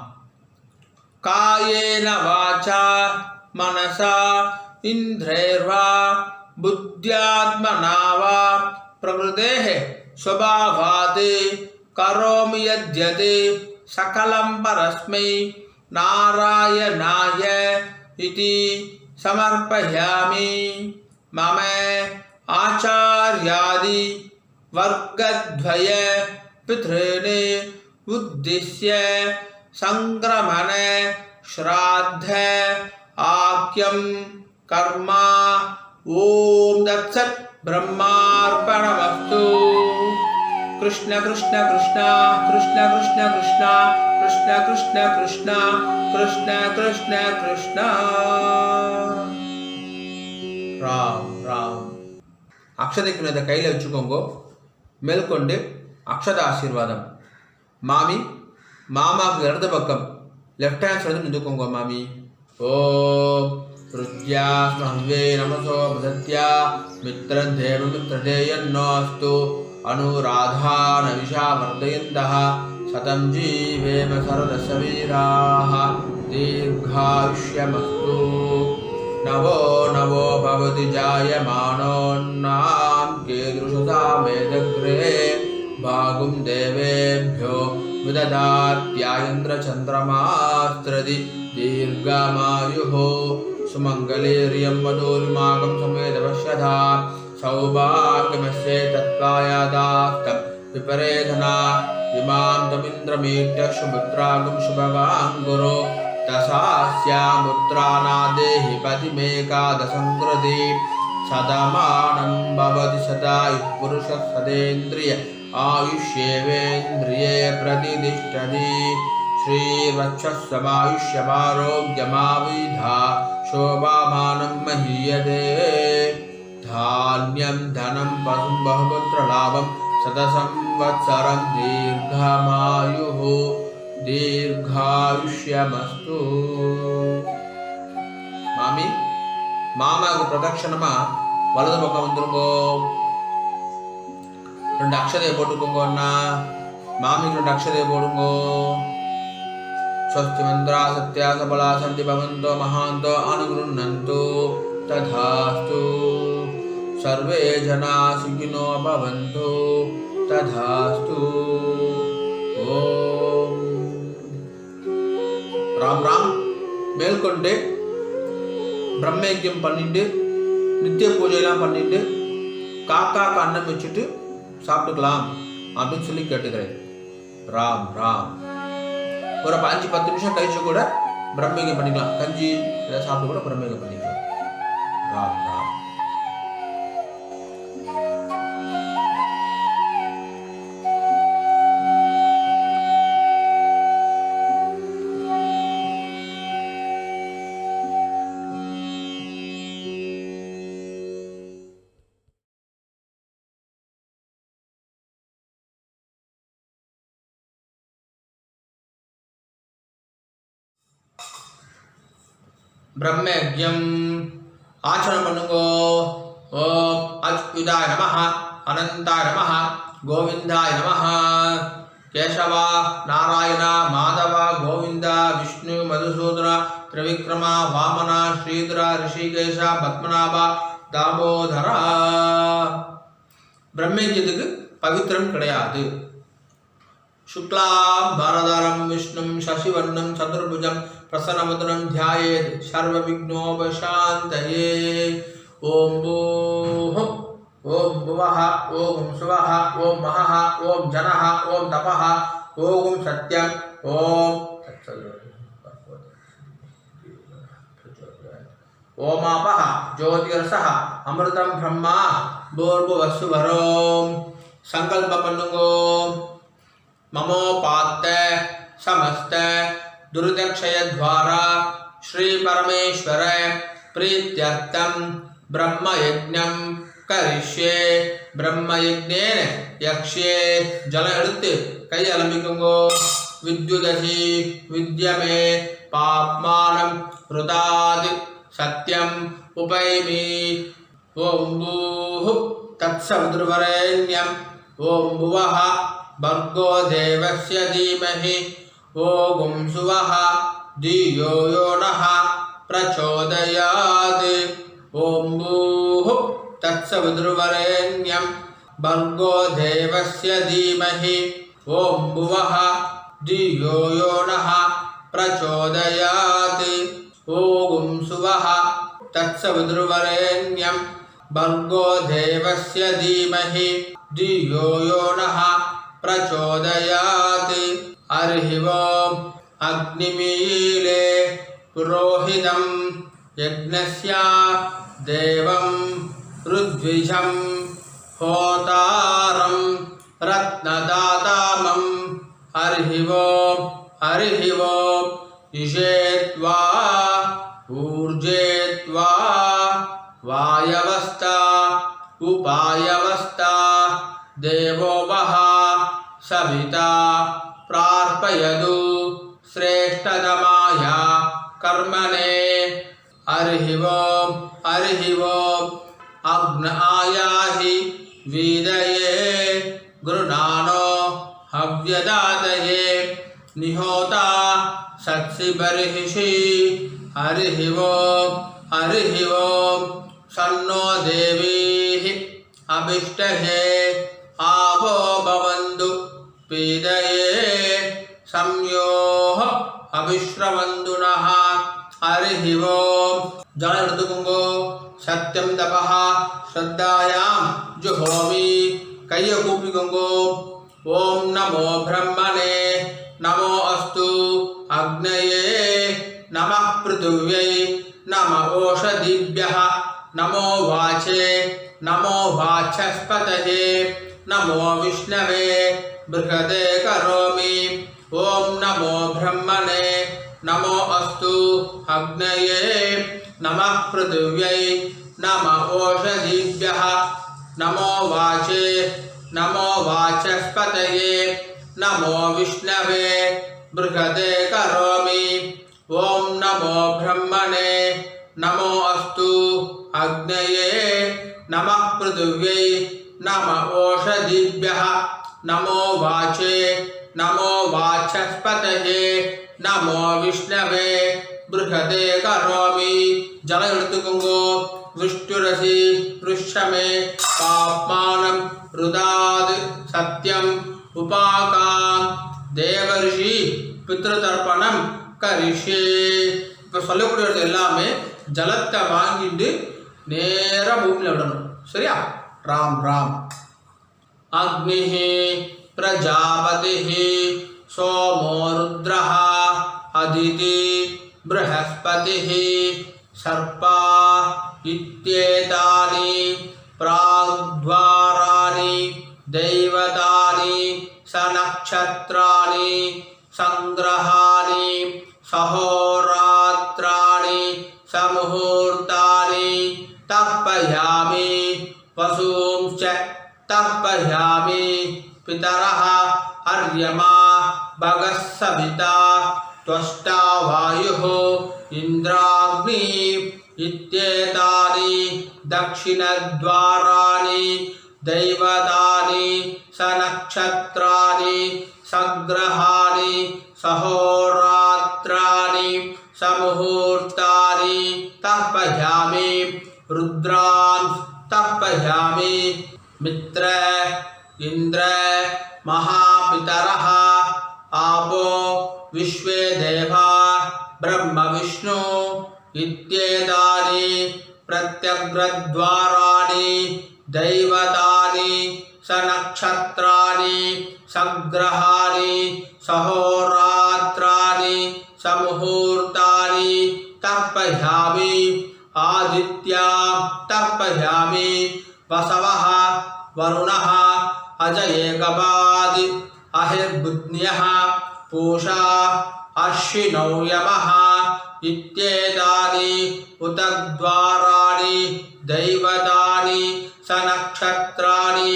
காயேன வாச்சா மனசா இந்திரேர்வா புத்தியாத்மனா வா பிரகிருதேஹ ஸ்வபாவாத் கரோமி யத்யத் சகலம் பரஸ்மை நாராயணாய இதி சமர்ப்பயாமி. மம ஆச்சார்யாதி வர்கத்வய பித்ருன் உத்திஸ்ய சங்கிரமண ஸ்ராத்த ஆக்யம் கர்மா. ஓம் தத்சத். ब्रह्मार्पणमस्तु. कृष्ण कृष्ण कृष्ण कृष्ण कृष्ण कृष्ण कृष्ण कृष्ण कृष्ण कृष्ण कृष्ण कृष्ण. ராம் ராம். அக்ஷதைக்கு இதை கையில் வச்சுக்கோங்க. மேற்கொண்டு அக்ஷத ஆசீர்வாதம். மாமி மாமாவுக்கு இடது பக்கம் லெஃப்ட் ஹேண்ட் சைடு நின்றுக்கோங்க. மாமி ஓம் ருத்யா ஸ்மஹ்வே நமசோ பிரதத்யா மித்ரம் தேவ மித்ரதேயன்னோஸ்து அனுராதான விஷா வர்தயந்தः சதம் ஜீவேம சரதசவீராः தீர்காயுஷ்யமஸ்து. நவோ நவோ பவதி ஜாயமானோன்னாம் கீதృశசா மேதக்ரே பாகும் தேவேभ्यो விததாத்யாயந்திரச்சந்திரமாஸ்திரதி தீர்காமாயுः சுமங்கலேரியம் வதூரிமாகம் சமேதவஷ்யதா சௌபாகியமஸ்யே தத்வாயாதாஸ்தம் விபரேதனா இமாம் தமிந்திரமீட்ய சுபுத்ராகும் சுபவாங்குரு தசாஸ்யாமுத்ராநாதேஹி பதிமேகாதசங்கிருதி சதமானம் பவதி சதாயுः புருஷः சதேந்திரிய ஆயுஷ்யேவேந்திரியே பிரதிதிஷ்டதி. श्रीवक्षस्समायुष्यमारोग्यमाविधा शोभामानं महीयते. धान्यं धनं पशुं बहुपुत्रलाभं शतसंवत्सरं दीर्घमायुः दीर्घायुष्यमस्तु. மாமி மாமாவுக்கு பிரதட்சணமா வலது பக்கம் வந்துருங்கோ. 2 அக்ஷதையை போட்டுக்கோங்க. அண்ணா மாமிக்கு 2 அக்ஷதையை போடுங்கோ. स्वस्ति मंत्रा सत्या सबला सन्ति भवन्तो महान्तो अनुगृह्णन्तु तथास्तु. सर्वे जना सुखिनो भवन्तु तथास्तु. ओम राम राम. மேற்கொண்டு பிரம்மயஜ்யம் பண்ணிட்டு நித்திய பூஜையெல்லாம் பண்ணிட்டு காக்காக்கு அன்னம் வச்சுட்டு சாப்பிட்டுக்கலாம் அப்படின்னு சொல்லி கேட்டுக்கிறேன். ராம் ராம். ஒரு 5-10 நிமிஷம் கழிச்சு கூட பிரம்மயஜ்யம் பண்ணிக்கலாம். கஞ்சி இதை சாப்பிட்டு கூட பிரம்மயஜ்யம் பண்ணிக்கலாம். ராம் ராம். பிரம்மயஜ்யம் ஆச்சரணம் பண்ணுங்கோ. ஓம் அச்சுதாய நமஹ, அனந்தாய நமஹ, கோவிந்தாய நமஹ. கேசவா, நாராயண, மாதவ, கோவிந்த, விஷ்ணு, மதுசூதன, திரிவிக்ரம, வாமன, ஸ்ரீதர, ரிஷிகேஷ, பத்மநாப, தாமோதரா. பிரம்மயஜ்யத்துக்கு பவித்திரம் கிடையாது. சுக்லாம் பரதரம் விஷ்ணும் சசிவர்ணம் சதுர்புஜம் பிரசன்னவதனம் த்யாயேத் சர்வ விக்னோபசாந்தயே. ஓம் பூஹ ஓம் புவஹ ஓம் சுவஹ ஓம் மஹஹ ஓம் ஜனஹ ஓம் தபஹ ஓம் சத்யம் ஓம் ஓமாபஹ ஜோதிர்சஹ அமிர்தம் பிரம்மா பூர்புவசுவரோம். சங்கல்பம் பண்ணுங்கோ. ममोपात्त समस्त दुर्दक्षय द्वारा श्री परमेश्वर प्रीत्यर्थम ब्रह्मयज्ञं करिष्ये. ब्रह्मयज्ञेन यक्ष्ये. जल எடுத்து கை அலம்பிக்குங்கோ. विद्युदसि विद्यमे पाप्मानं रुदादि सत्यं उपैमि. ओम भूः तत्सवितुर्वरेण्यं ओम भुवः भर्गो देवस्य धीमहि ओम सुवः धियो यो नः प्रचोदयात्. ओम भूः तत्सवितुर्वरेण्यं भर्गो देवस्य धीमहि ओम भुवः धियो यो नः प्रचोदयात्. ओम सुवः तत्सवितुर्वरेण्यं भर्गो देवस्य धीमहि धियो यो नः प्रचोदयात्. हरिः ओम्. अग्निमीले पुरोहितं यज्ञस्य देवं ऋद्विजं होतारं रत्नदातामं. हरिः ओम्. हरिः ओम्. इषेत्वा ऊर्जेत्वा वायवस्था उपायवस्था देवो वः सविता प्रार्पयतु श्रेष्ठतमाय कर्मणे. हरिः ओम्. हरिः ओम्. अग्नायाहि वीदये गृणानो हव्यदातये निहोता सत्सि बर्हिषि. हरिः ओम्. हरिः ओम्. सन्नो देवीः अभिष्टहे आवो भवन्तु पीदये संयोः अभिश्रवन्तु नः. हरिः ओम्. जल எடுத்துக்கோங்கோ. சத்யம் தபஹ ஸ்ரத்தாயாம் ஜுஹோமி. கையை கூப்பிக்கோங்கோ. ஓம் நமோ பிரம்மணே நமோ அஸ்து அக்னயே நமः பிருதிவ்யை நம ஓஷதிभ्यः नमो वाचे नमो वाचस्पतये नमो विष्णवे बृहदे करोमि. ओम नमो ब्रह्मणे नमो अस्तु अग्नये नमः पृथिव्यै नम ओषधीभ्यः नमो वाचे नमो वाचस्पतये नमो विष्णवे बृहदे करोमि. ओम नमो ब्रह्मणे नमो अस्तु अग्नये नमः पृथिव्यै नम ओषधीभ्यः नमो वाचे नमो वाचस्पतये नमो विष्णवे बृहदे करोमि. जल எடுத்துக்கோங்கோ. विष्णुरसि पृष्ठमे पाप्मानं रुदाद् सत्यं उपाकां देवर्षि पितृतर्पणं करिष्ये. இப்போ சொல்லக்கூடியது எல்லாமே ஜலத்தை வாங்கிட்டு நேராக பூமியில் விடணும். சரியா? ராம் ராம். அக்னிஹி பிரஜாபதிஹி சோமோ ருத்ரஹ அதிதி ப்ரஹஸ்பதிஹி சர்ப்பா இத்யேதானி प्राग्द्वाराणि दैवतानि सनक्षत्राणि संग्रहाणि सहोरात्राणि समुहूर्तानि तर्पयामि वसूंश्च तर्पयामि पितरः अर्यमा भगः सविता त्वष्टा वायुः इंद्राग्नि इत्येतानि दक्षिणद्वाराणि दैवतानि सनक्षत्राणि संग्रहाणि सहोरात्राणि समुहूर्तानि तर्पयामि रुद्रान् तर्पयामि मित्र इंद्र महापितरः आपो विश्वे देवा ब्रह्म विष्णु इत्येतानि प्रत्यग्रद्वाराणि दैवतानि सनक्षत्राणि संग्रहाणि सहोरात्राणि समुहूर्तानि तर्पयामि आदित्या तर्पयामि वसवः वरुणः अजयेकपादि अहिर्बुध्न्यः पूषा अश्विनौ यमः इत्येतानि उतद्वाराणि दैवतानि सनक्षत्राणि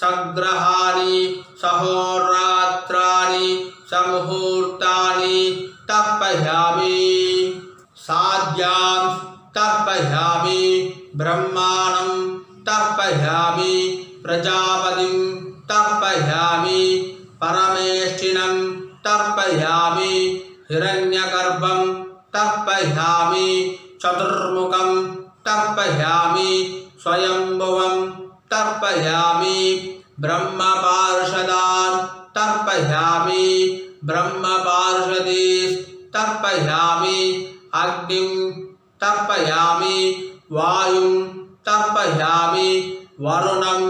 संग्रहाणि सहोरात्राणि समुहूर्तानि तर्पयामि साध्यां तर्पयामि ब्रह्माणं तर्पयामि प्रजापतिं तर्पयामि परमेष्ठिनं तर्पयामि हिरण्यगर्भं तर्पयामि चतुर्मुखं तर्पयामि स्वयंभुवं तर्पयामि ब्रह्मपार्षदान् तर्पयामि ब्रह्मपार्षदीस् तर्पयामि अग्निं तर्पयामि वायुं तर्पयामि वरुणं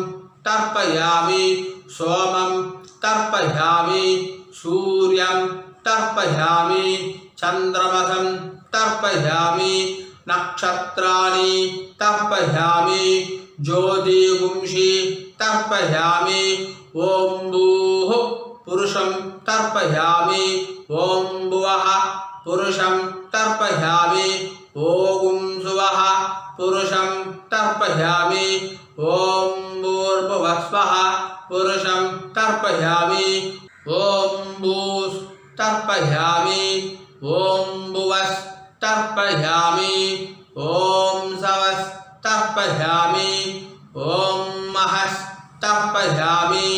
तर्पयामि सोमं तर्पयामि सूर्यं तर्पयामि चंद्रमसं तर्पयामि नक्षत्राणि तर्पयामि ज्योतिगुंषि तर्पयामि ओं भूः पुरुषं तर्पयामि ओं भुवः पुरुषं तर्पयामि ओं सुवः पुरुषं तर्पयामि ओं भूर्भुवस्वः पुरुषं तर्पयामि ओं भूस् तर्पयामि ओं भुवस् तर्पयामि ओं सवस् तर्पयामि ओं महस् तर्पयामि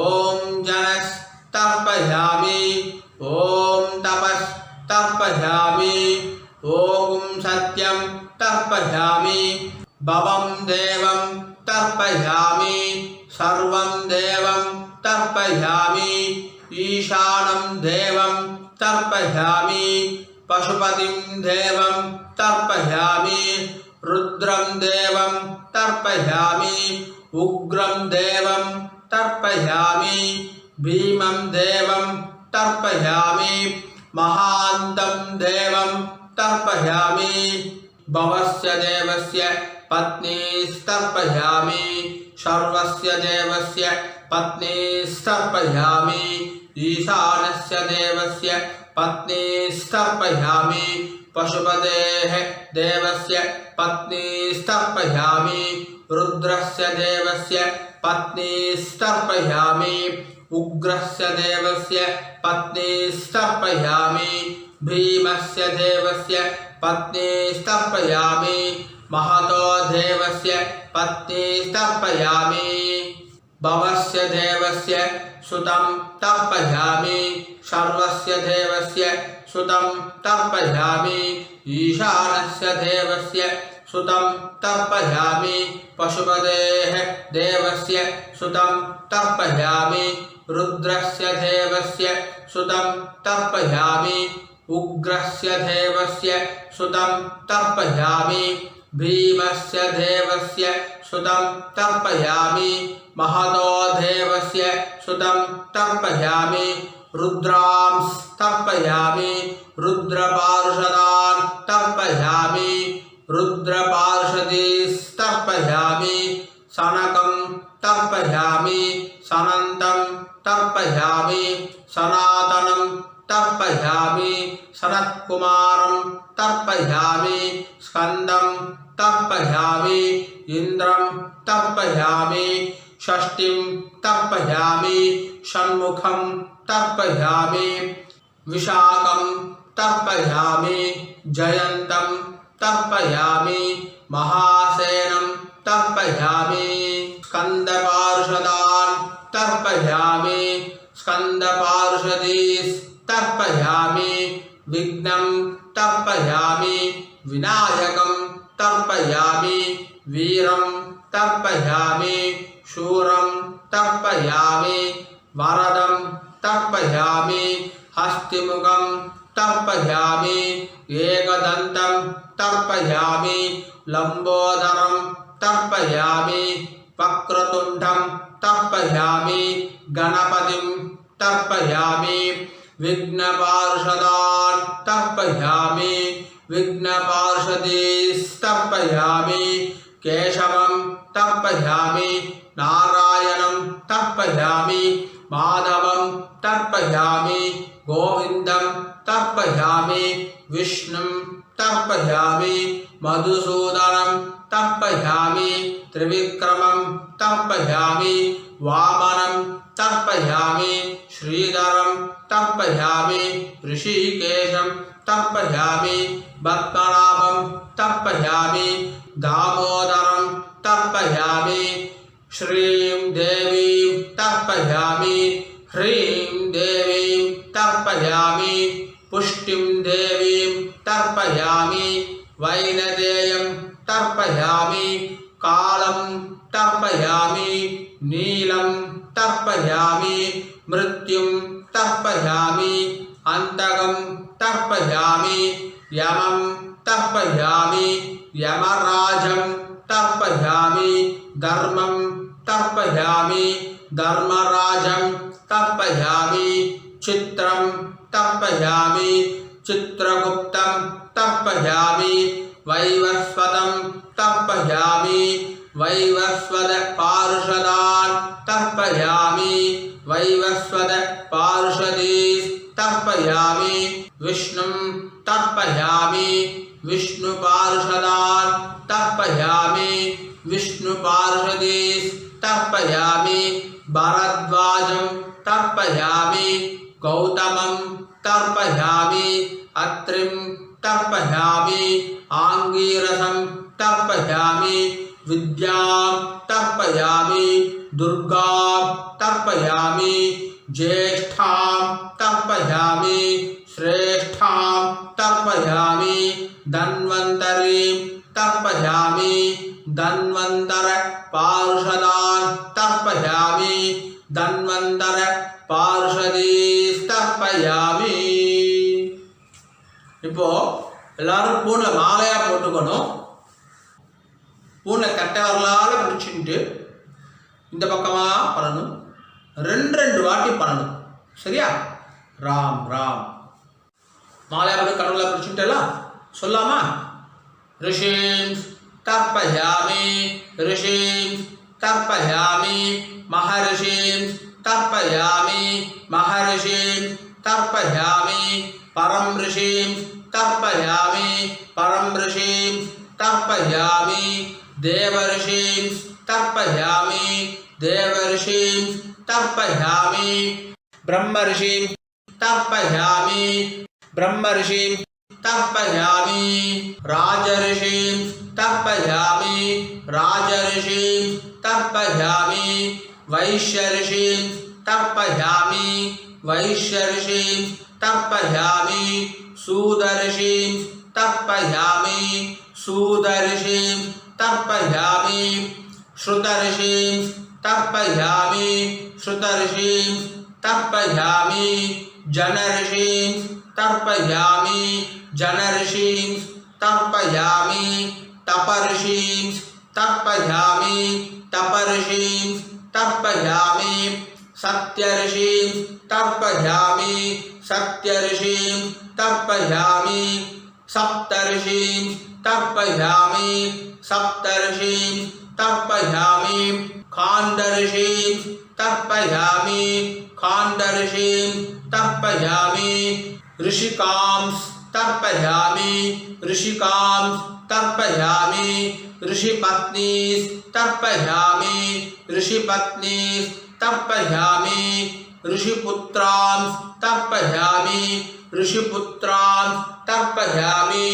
ओं जनस् तर्पयामि ओं तपस् तर्पयामि ओं सत्यं तर्पयामि भवं देवं तर्पयामि सर्वं देवं तर्पयामि ईशानं देवं तर्पयामि पशुपतिं देवं तर्पयामि रुद्रं देवं तर्पयामि उग्रं देवं तर्पयामि भीमं देवं तर्पयामि महान्तं देवं तर्पयामि भवस्य देवस्य पत्नीस्तर्पयामि सर्वस्य देवस्य पत्नीस्तर्पयामि ईशानस्य देवस्य पत्नीस्तर्पयामि पशुपतेः देवस्य पत्नीस्तर्पयामि रुद्रस्य देवस्य पत्नीस्तर्पयामि उग्रस्य देवस्य पत्नीस्तर्पयामि भीमस्य देवस्य पत्नीस्तर्पयामि महतो देवस्य पत्नीस्तर्पयामि भवस्य देवस्य सुतं तर्पयामि सर्वस्य देवस्य सुतं तर्पयामि ईशानस्य देवस्य सुतं तर्पयामि पशुपतेः देवस्य सुतं तर्पयामि रुद्रस्य देवस्य सुतं तर्पयामि उग्रस्य देवस्य सुतं तर्पयामि भीमस्य देवस्य सुतं तर्पयामि महतो देवस्य सुतं तर्पयामि रुद्रांस् तर्पयामि रुद्रपार्षदान् तर्पयामि रुद्रपार्षदीस्तर्पयामि सनकं तर्पयामि सनन्तं तर्पयामि सनातनं तर्पयामि सनत्कुमारं तर्पयामि स्कन्दं तर्पयामि इन्द्रं तर्पयामि षष्ठीं तर्पयामि षण्मुखं तर्पयामि विशाखं तर्पयामि जयन्तं तर्पयामि महासेनं तर्पयामि स्कन्दपार्षदान् तर्पयामि स्कन्दपार्षदीस्तर्पयामि विघ्नं तर्पयामि विनायकं तर्पयामि वीरं तर्पयामि शूरं तर्पयामि वरदं तर्पयामि हस्तिमुखं तर्पयामि एकदन्तं तर्पयामि लम्बोदरं तर्पयामि वक्रतुण्डं तर्पयामि गणपतिं तर्पयामि विघ्नपार्षदान् तर्पयामि विघ्नपार्षदीस्तर्पयामि केशवं तर्पयामि नारायणं तर्पयामि माधवं तर्पयामि गोविन्दं तर्पयामि विष्णुं तर्पयामि मधुसूदनं तर्पयामि त्रिविक्रमं तर्पयामि वामनं तर्पयामि श्रीधरं तर्पयामि ऋषिकेशं तर्पयामि पद्मनाभं तर्पयामि दामोदरं तर्पयामि श्रीं देवीं तर्पयामि ह्रीं देवीं तर्पयामि पुष्टिं देवीं तर्पयामि वैनदेयं तर्पयामि कालं तर्पयामि नीलं तर्पयामि मृत्युं तर्पयामि अन्तकं तर्पयामि यमं तर्पयामि यमराजं तर्पयामि धर्मं तर्पयामि धर्मराजं तर्पयामि चित्रं तर्पयामि चित्रगुप्तं तर्पयामि वैवस्वतं तर्पयामि वैवस्वतपार्षदान् तर्पयामि वैवस्वतपार्षदीस्तर्पयामि विष्णुं तर्पयामि विष्णुपार्षदान् तर्पयामि विष्णुपार्षदीस्तर्पयामि भरद्वाजं तर्पयामि गौतमं तर्पयामि अत्रिं तर्पयामि आङ्गीरसं तर्पयामि विद्यां तर्पयामि दुर्गां तर्पयामि ज्येष्ठां तर्पयामि श्रेष्ठां तर्पयामि धन्वन्तरीं तर्पयामि धन्वन्तरपार्षदान् तर्पयामि धन्वन्तरपार्षदीस्तर्पयामि இப்போ எல்லாரும் பூனை மாலையா போட்டுக்கணும். பூனை கட்டை வரலால பிடிச்சிட்டு இந்த பக்கமா பண்ணணும். ரெண்டு வாட்டி பண்ணணும். சரியா? ராம் ராம் மாலையா போட்டு கடவுளை பிடிச்சிட்டலாம் சொல்லாமா? ரிஷீம் தர்ப்பயாமி ரிஷீம் तर्पयामि महर्षिं तर्पयामि महर्षिं तर्पयामि परं ऋषिं तर्पयामि परं ऋषिं तर्पयामि देवर्षिं तर्पयामि देवर्षिं तर्पयामि ब्रह्मर्षिं तर्पयामि ब्रह्मर्षिं तर्पयामि राजर्षिं तर्पयामि राजर्षिं तर्पयामि वैश्यर्षिं तर्पयामि वैश्यर्षिं तर्पयामि सूदर्षिं तर्पयामि सूदर्षिं तर्पयामि श्रुतर्षिं तर्पयामि श्रुतर्षिं तर्पयामि जनर्षिं तर्पयामि जनऋषीं तर्पयामि तपऋषीं तर्पयामि तपऋषीं तर्पयामि सत्यऋषीं तर्पयामि सत्यऋषीं तर्पयामि सप्तऋषीं तर्पयामि सप्तऋषीं तर्पयामि खान्दऋषीं तर्पयामि खान्दऋषीं तर्पयामि ऋषिकांस् तर्पयामि ऋषिकांस् तर्पयामि ऋषिपत्नीस् तर्पयामि ऋषिपत्नीस् तर्पयामि ऋषिपुत्रांस् तर्पयामि ऋषिपुत्रांस् तर्पयामि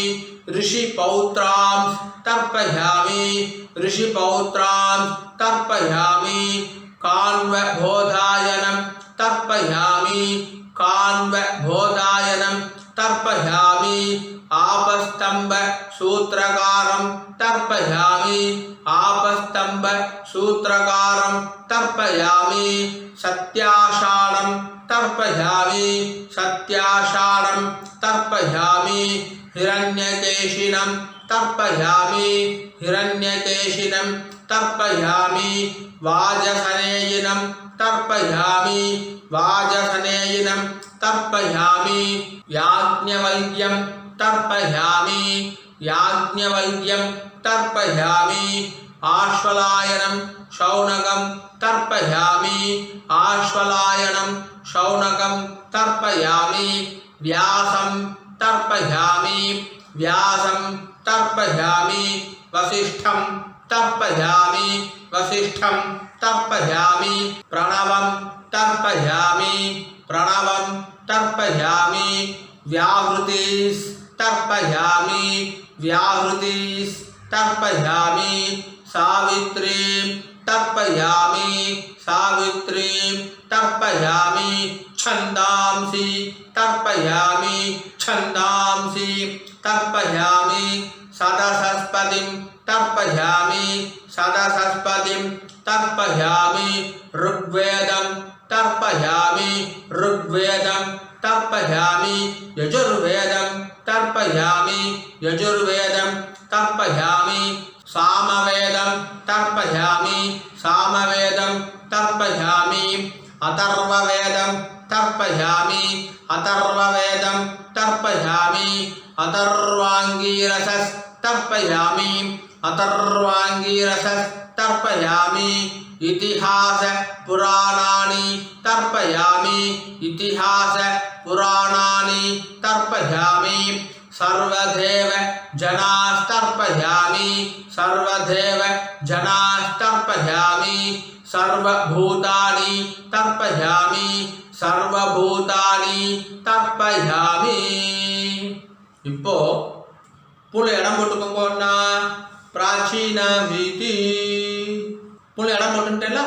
ऋषिपौत्रांस् तर्पयामि ऋषिपौत्रांस् तर्पयामि कान्वबोधायनं तर्पयामि कान्वबोधायनं तर्पयामि आपस्तंभ सूत्रकारं तर्पयामि आपस्तंभ सूत्रकारं तर्पयामि सत्याषाढं तर्पयामि सत्याषाढं तर्पयामि हिरण्यकेशिनं तर्पयामि हिरण्यकेशिनं तर्पयामि वाजसनेयिनं तर्पयामि वाजसनेयिनं तर्पयामि याज्ञवल्क्यं तर्पयामि याज्ञवल्क्यं तर्पयामि आश्वलायनं शौनकं तर्पयामि आश्वलायनं शौनकं तर्पयामि व्यासं तर्पयामि व्यासं तर्पयामि वसिष्ठं तर्पयामि वसिष्ठं तर्पयामि प्रणवं तर्पयामि प्रणवं तर्पयामि व्याहृतिस् तर्पयामि व्याहृतिस् तर्पयामि सावित्रीं तर्पयामि सावित्रीं तर्पयामि छन्दांसि तर्पयामि छन्दांसि तर्पयामि सदसस्पतिं तर्पयामि सदसस्पतिं तर्पयामि ऋग्वेदं तर्पयामि ऋग्वेदं तर्पयामि यजुर्वेदं तर्पयामि यजुर्वेदं तर्पयामि सामवेदं तर्पयामि सामवेदं तर्पयामि अथर्ववेदं तर्पयामि अथर्ववेदं तर्पयामि अथर्वाङ्गीरसस् तर्पयामि अथर्वाङ्गीरसस् तर्पयामि इतिहास पुराणानि तर्पयामि इतिहास पुराणानि तर्पयामि सर्वदेव जनास्तर्पयामि सर्वदेव जनास्तर्पयामि सर्वभूतानि तर्पयामि सर्वभूतानि तर्पयामि இப்போ புள்ள இடம் போட்டுக்கோங்கன்னா பிராச்சீன வீதி புள்ள இடம் போட்டுட்டேல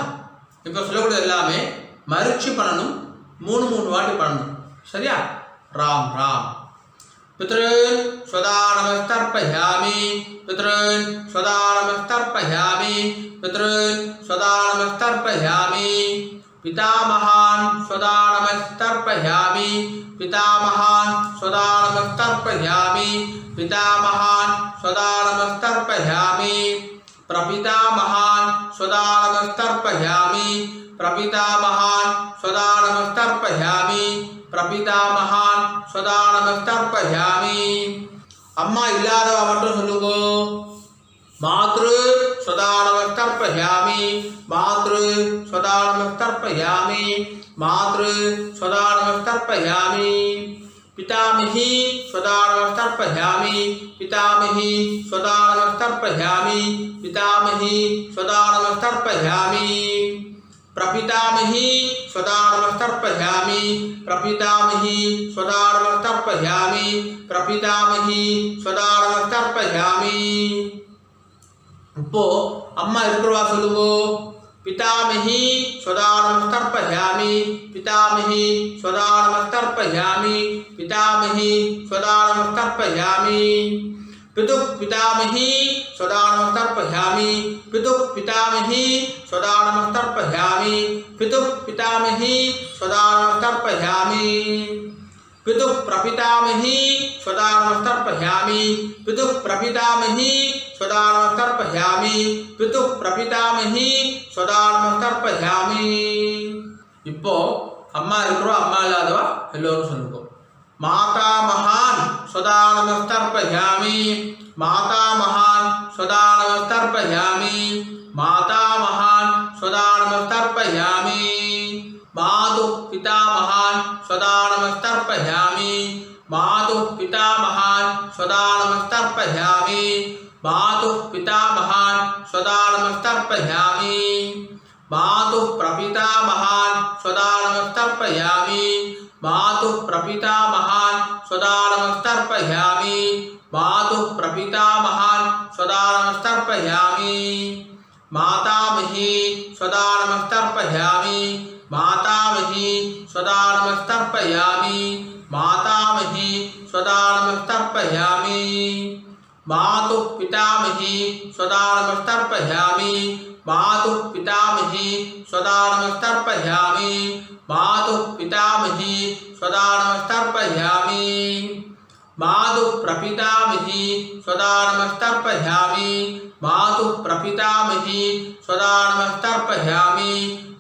இப்போ சொல்லக்கூடியது எல்லாமே மறுச்சி பண்ணணும் 3 வாட்டி பண்ணணும் சரியா ராம் ராம் पितॄन् स्वदा नमस्तर्पयामि पितॄन् स्वदा नमस्तर्पयामि पितॄन् स्वदा नमस्तर्पयामि पितामहान् स्वदा नमस्तर्पयामि पितामहान् स्वदा नमस्तर्पयामि पितामहान् स्वदा नमस्तर्पयामि प्रपितामहान् स्वदा नमस्तर्पयामि प्रपितामहान् स्वदा नमस्तर्पयामि प्रपितामहान् स्वदा नमस्तर्पयामि अम्मा इल्लादव मट्टुम सोल्लुंगो मातृ स्वदा नमस्तर्पयामि मातृ स्वदा नमस्तर्पयामि मातृ स्वदा नमस्तर्पयामि पितामही स्वदा नमस्तर्पयामि पितामही स्वदा नमस्तर्पयामि पितामही स्वदा नमस्तर्पयामि प्रपितामही स्वदा नमस्तर्पयामि प्रपितामही स्वदा नमस्तर्पयामि प्रपितामही स्वदा नमस्तर्पयामि இப்போ அம்மா இருக்கிறவா சொல்லுவோ पितामही स्वदा नमस्तर्पयामि पितामही स्वदा नमस्तर्पयामि पितामही स्वदा नमस्तर्पयामि पितुः पितामही स्वदा नमस्तर्पयामि पितुः पितामही स्वदा नमस्तर्पयामि पितुः पितामही स्वदा नमस्तर्पयामि पितुः प्रपितामही स्वदानमस्तर्पयामि पितुः प्रपितामही स्वदानमस्तर्पयामि पितुः प्रपितामही स्वदानमस्तर्पयामि இப்போ அம்மா இருக்கிறோம் அம்மா இல்லாதவா எல்லோரும் சொல்லுங்க माता महान सदा नमस्तर्पयामि माता महान सदा नमस्तर्पयामि माता महान सदा नमस्तर्पयामि मातुः पिता महान सदा नमस्तर्पयामि मातुः पिता महान सदा नमस्तर्पयामि मातुः पिता महान सदा नमस्तर्पयामि मातुः प्रपिता महान सदा नमस्तर्पयामि मातुः प्रपिता महान सदा नमस्तर्पयामि मातुः प्रपिता महान सदा नमस्तर्पयामि मातामही सदा नमस्तर्पयामि मातामही सदा नमस्तर्पयामि मातामही सदा नमस्तर्पयामि मातुः पितामही सदा नमस्तर्पयामि मातुः पितामही सदा नमस्तर्पयामि मातुः पितामही सदा नमस्तर्पयामि मातुः प्रपितामही सदा नमस्तर्पयामि मातुः प्रपितामही सदा नमस्तर्पयामि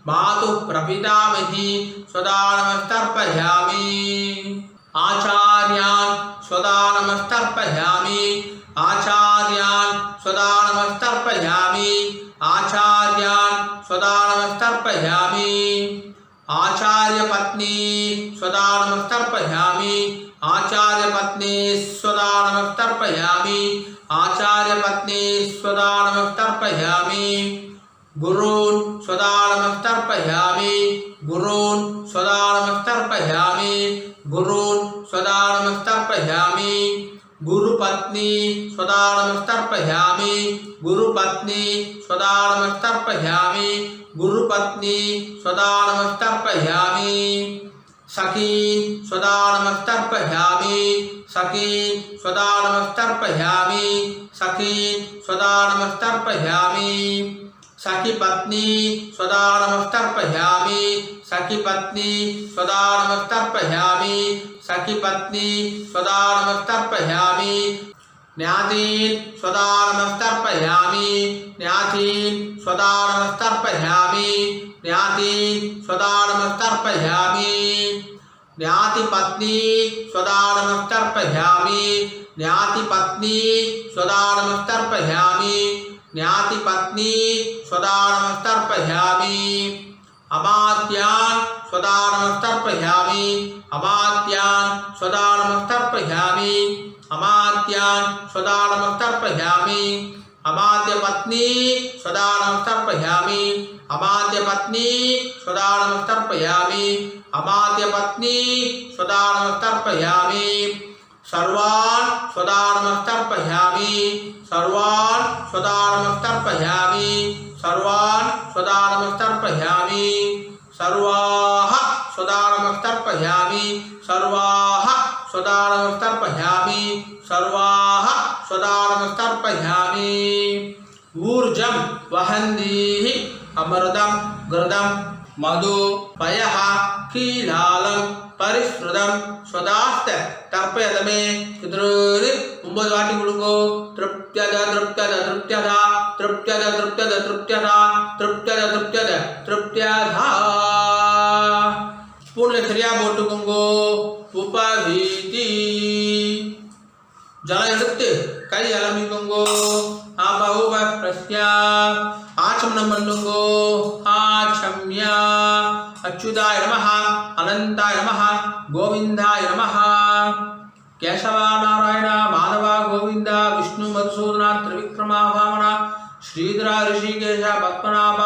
मातुः प्रपितामही सदा नमस्तर्पयामि आचार्यान् सदा नमस्तर्पयामि आचार्यान् सदा नमस्तर्पयामि आचार्यान् सदा नमस्तर्पयामि आचार्यपत्नी सदा नमस्तर्पयामि आचार्यपत्नी सदा नमस्तर्पयामि आचार्यपत्नी सदा नमस्तर्पयामि गुरून् सदा नमस्तर्पयामि गुरून् सदा नमस्तर्पयामि गुरून् सदा नमस्तर्पयामि गुरुपत्नी सदा नमस्तर्पयामि गुरुपत्नी सदा नमस्तर्पयामि गुरुपत्नी सदा नमस्तर्पयामि सखीन् सदा नमस्तर्पयामि सखीन् सदा नमस्तर्पयामि सखीन् सदा नमस्तर्पयामि सखी पत्नी सदा नमस्तर्पयामि सखी पत्नी सदा नमस्तर्पयामि सखी पत्नी सदा नमस्तर्पयामि ज्ञातीन् सदा नमस्तर्पयामि ज्ञातीन् सदा नमस्तर्पयामि ज्ञातीन् सदा नमस्तर्पयामि ज्ञातिपत्नी सदा नमस्तर्पयामि ज्ञातिपत्नी सदा नमस्तर्पयामि ज्ञातिपत्नी सदा नमस्तर्पयामि अमात्यान् सदा नमस्तर्पयामि अमात्यान् सदा नमस्तर्पयामि अमात्यान् सदा नमस्तर्पयामि अमात्यपत्नी सदा नमस्तर्पयामि अमात्यपत्नी सदा नमस्तर्पयामि अमात्यपत्नी सदा नमस्तर्पयामि सर्वान् सदा नमस्तर्पयामि सर्वान् सदा नमस्तर्पयामि सर्वान् सदा नमस्तर्पयामि सर्वाः सदा नमस्तर्पयामि सर्वाः सदा नमस्तर्पयामि सर्वाः सदा नमस्तर्पयामि ऊर्जं वहन्तीः अमृतं घृतं मधु पयः कीलालं परिश्रुतं स्वदास्त तर्पयदमे पितॄन् 9 வாட்டி கொடுங்கோ तृप्त्यद तृप्त्यद तृप्त्यदा तृप्त्यद तृप्त्यद तृप्त्यदा तृप्त्यद तृप्त्यद तृप्त्यदा ஸ்பூன்ல சரியா போட்டுக்கோங்கோ உபவீதி ஜலம் எடுத்து கை அலம்பிக்கோங்கோ ஆபௌப பிரஸ்யா ஆச்சமனம் பண்ணுங்கோ ஆச்சம்யா அச்சுதாய நமஹ அனந்தாய நமஹ கோவிந்தாய நமஹ केशव नारायण माधव गोविंद विष्णु मधुसूदन त्रिविक्रमा वामन श्रीधर ऋषिकेश पद्मनाभ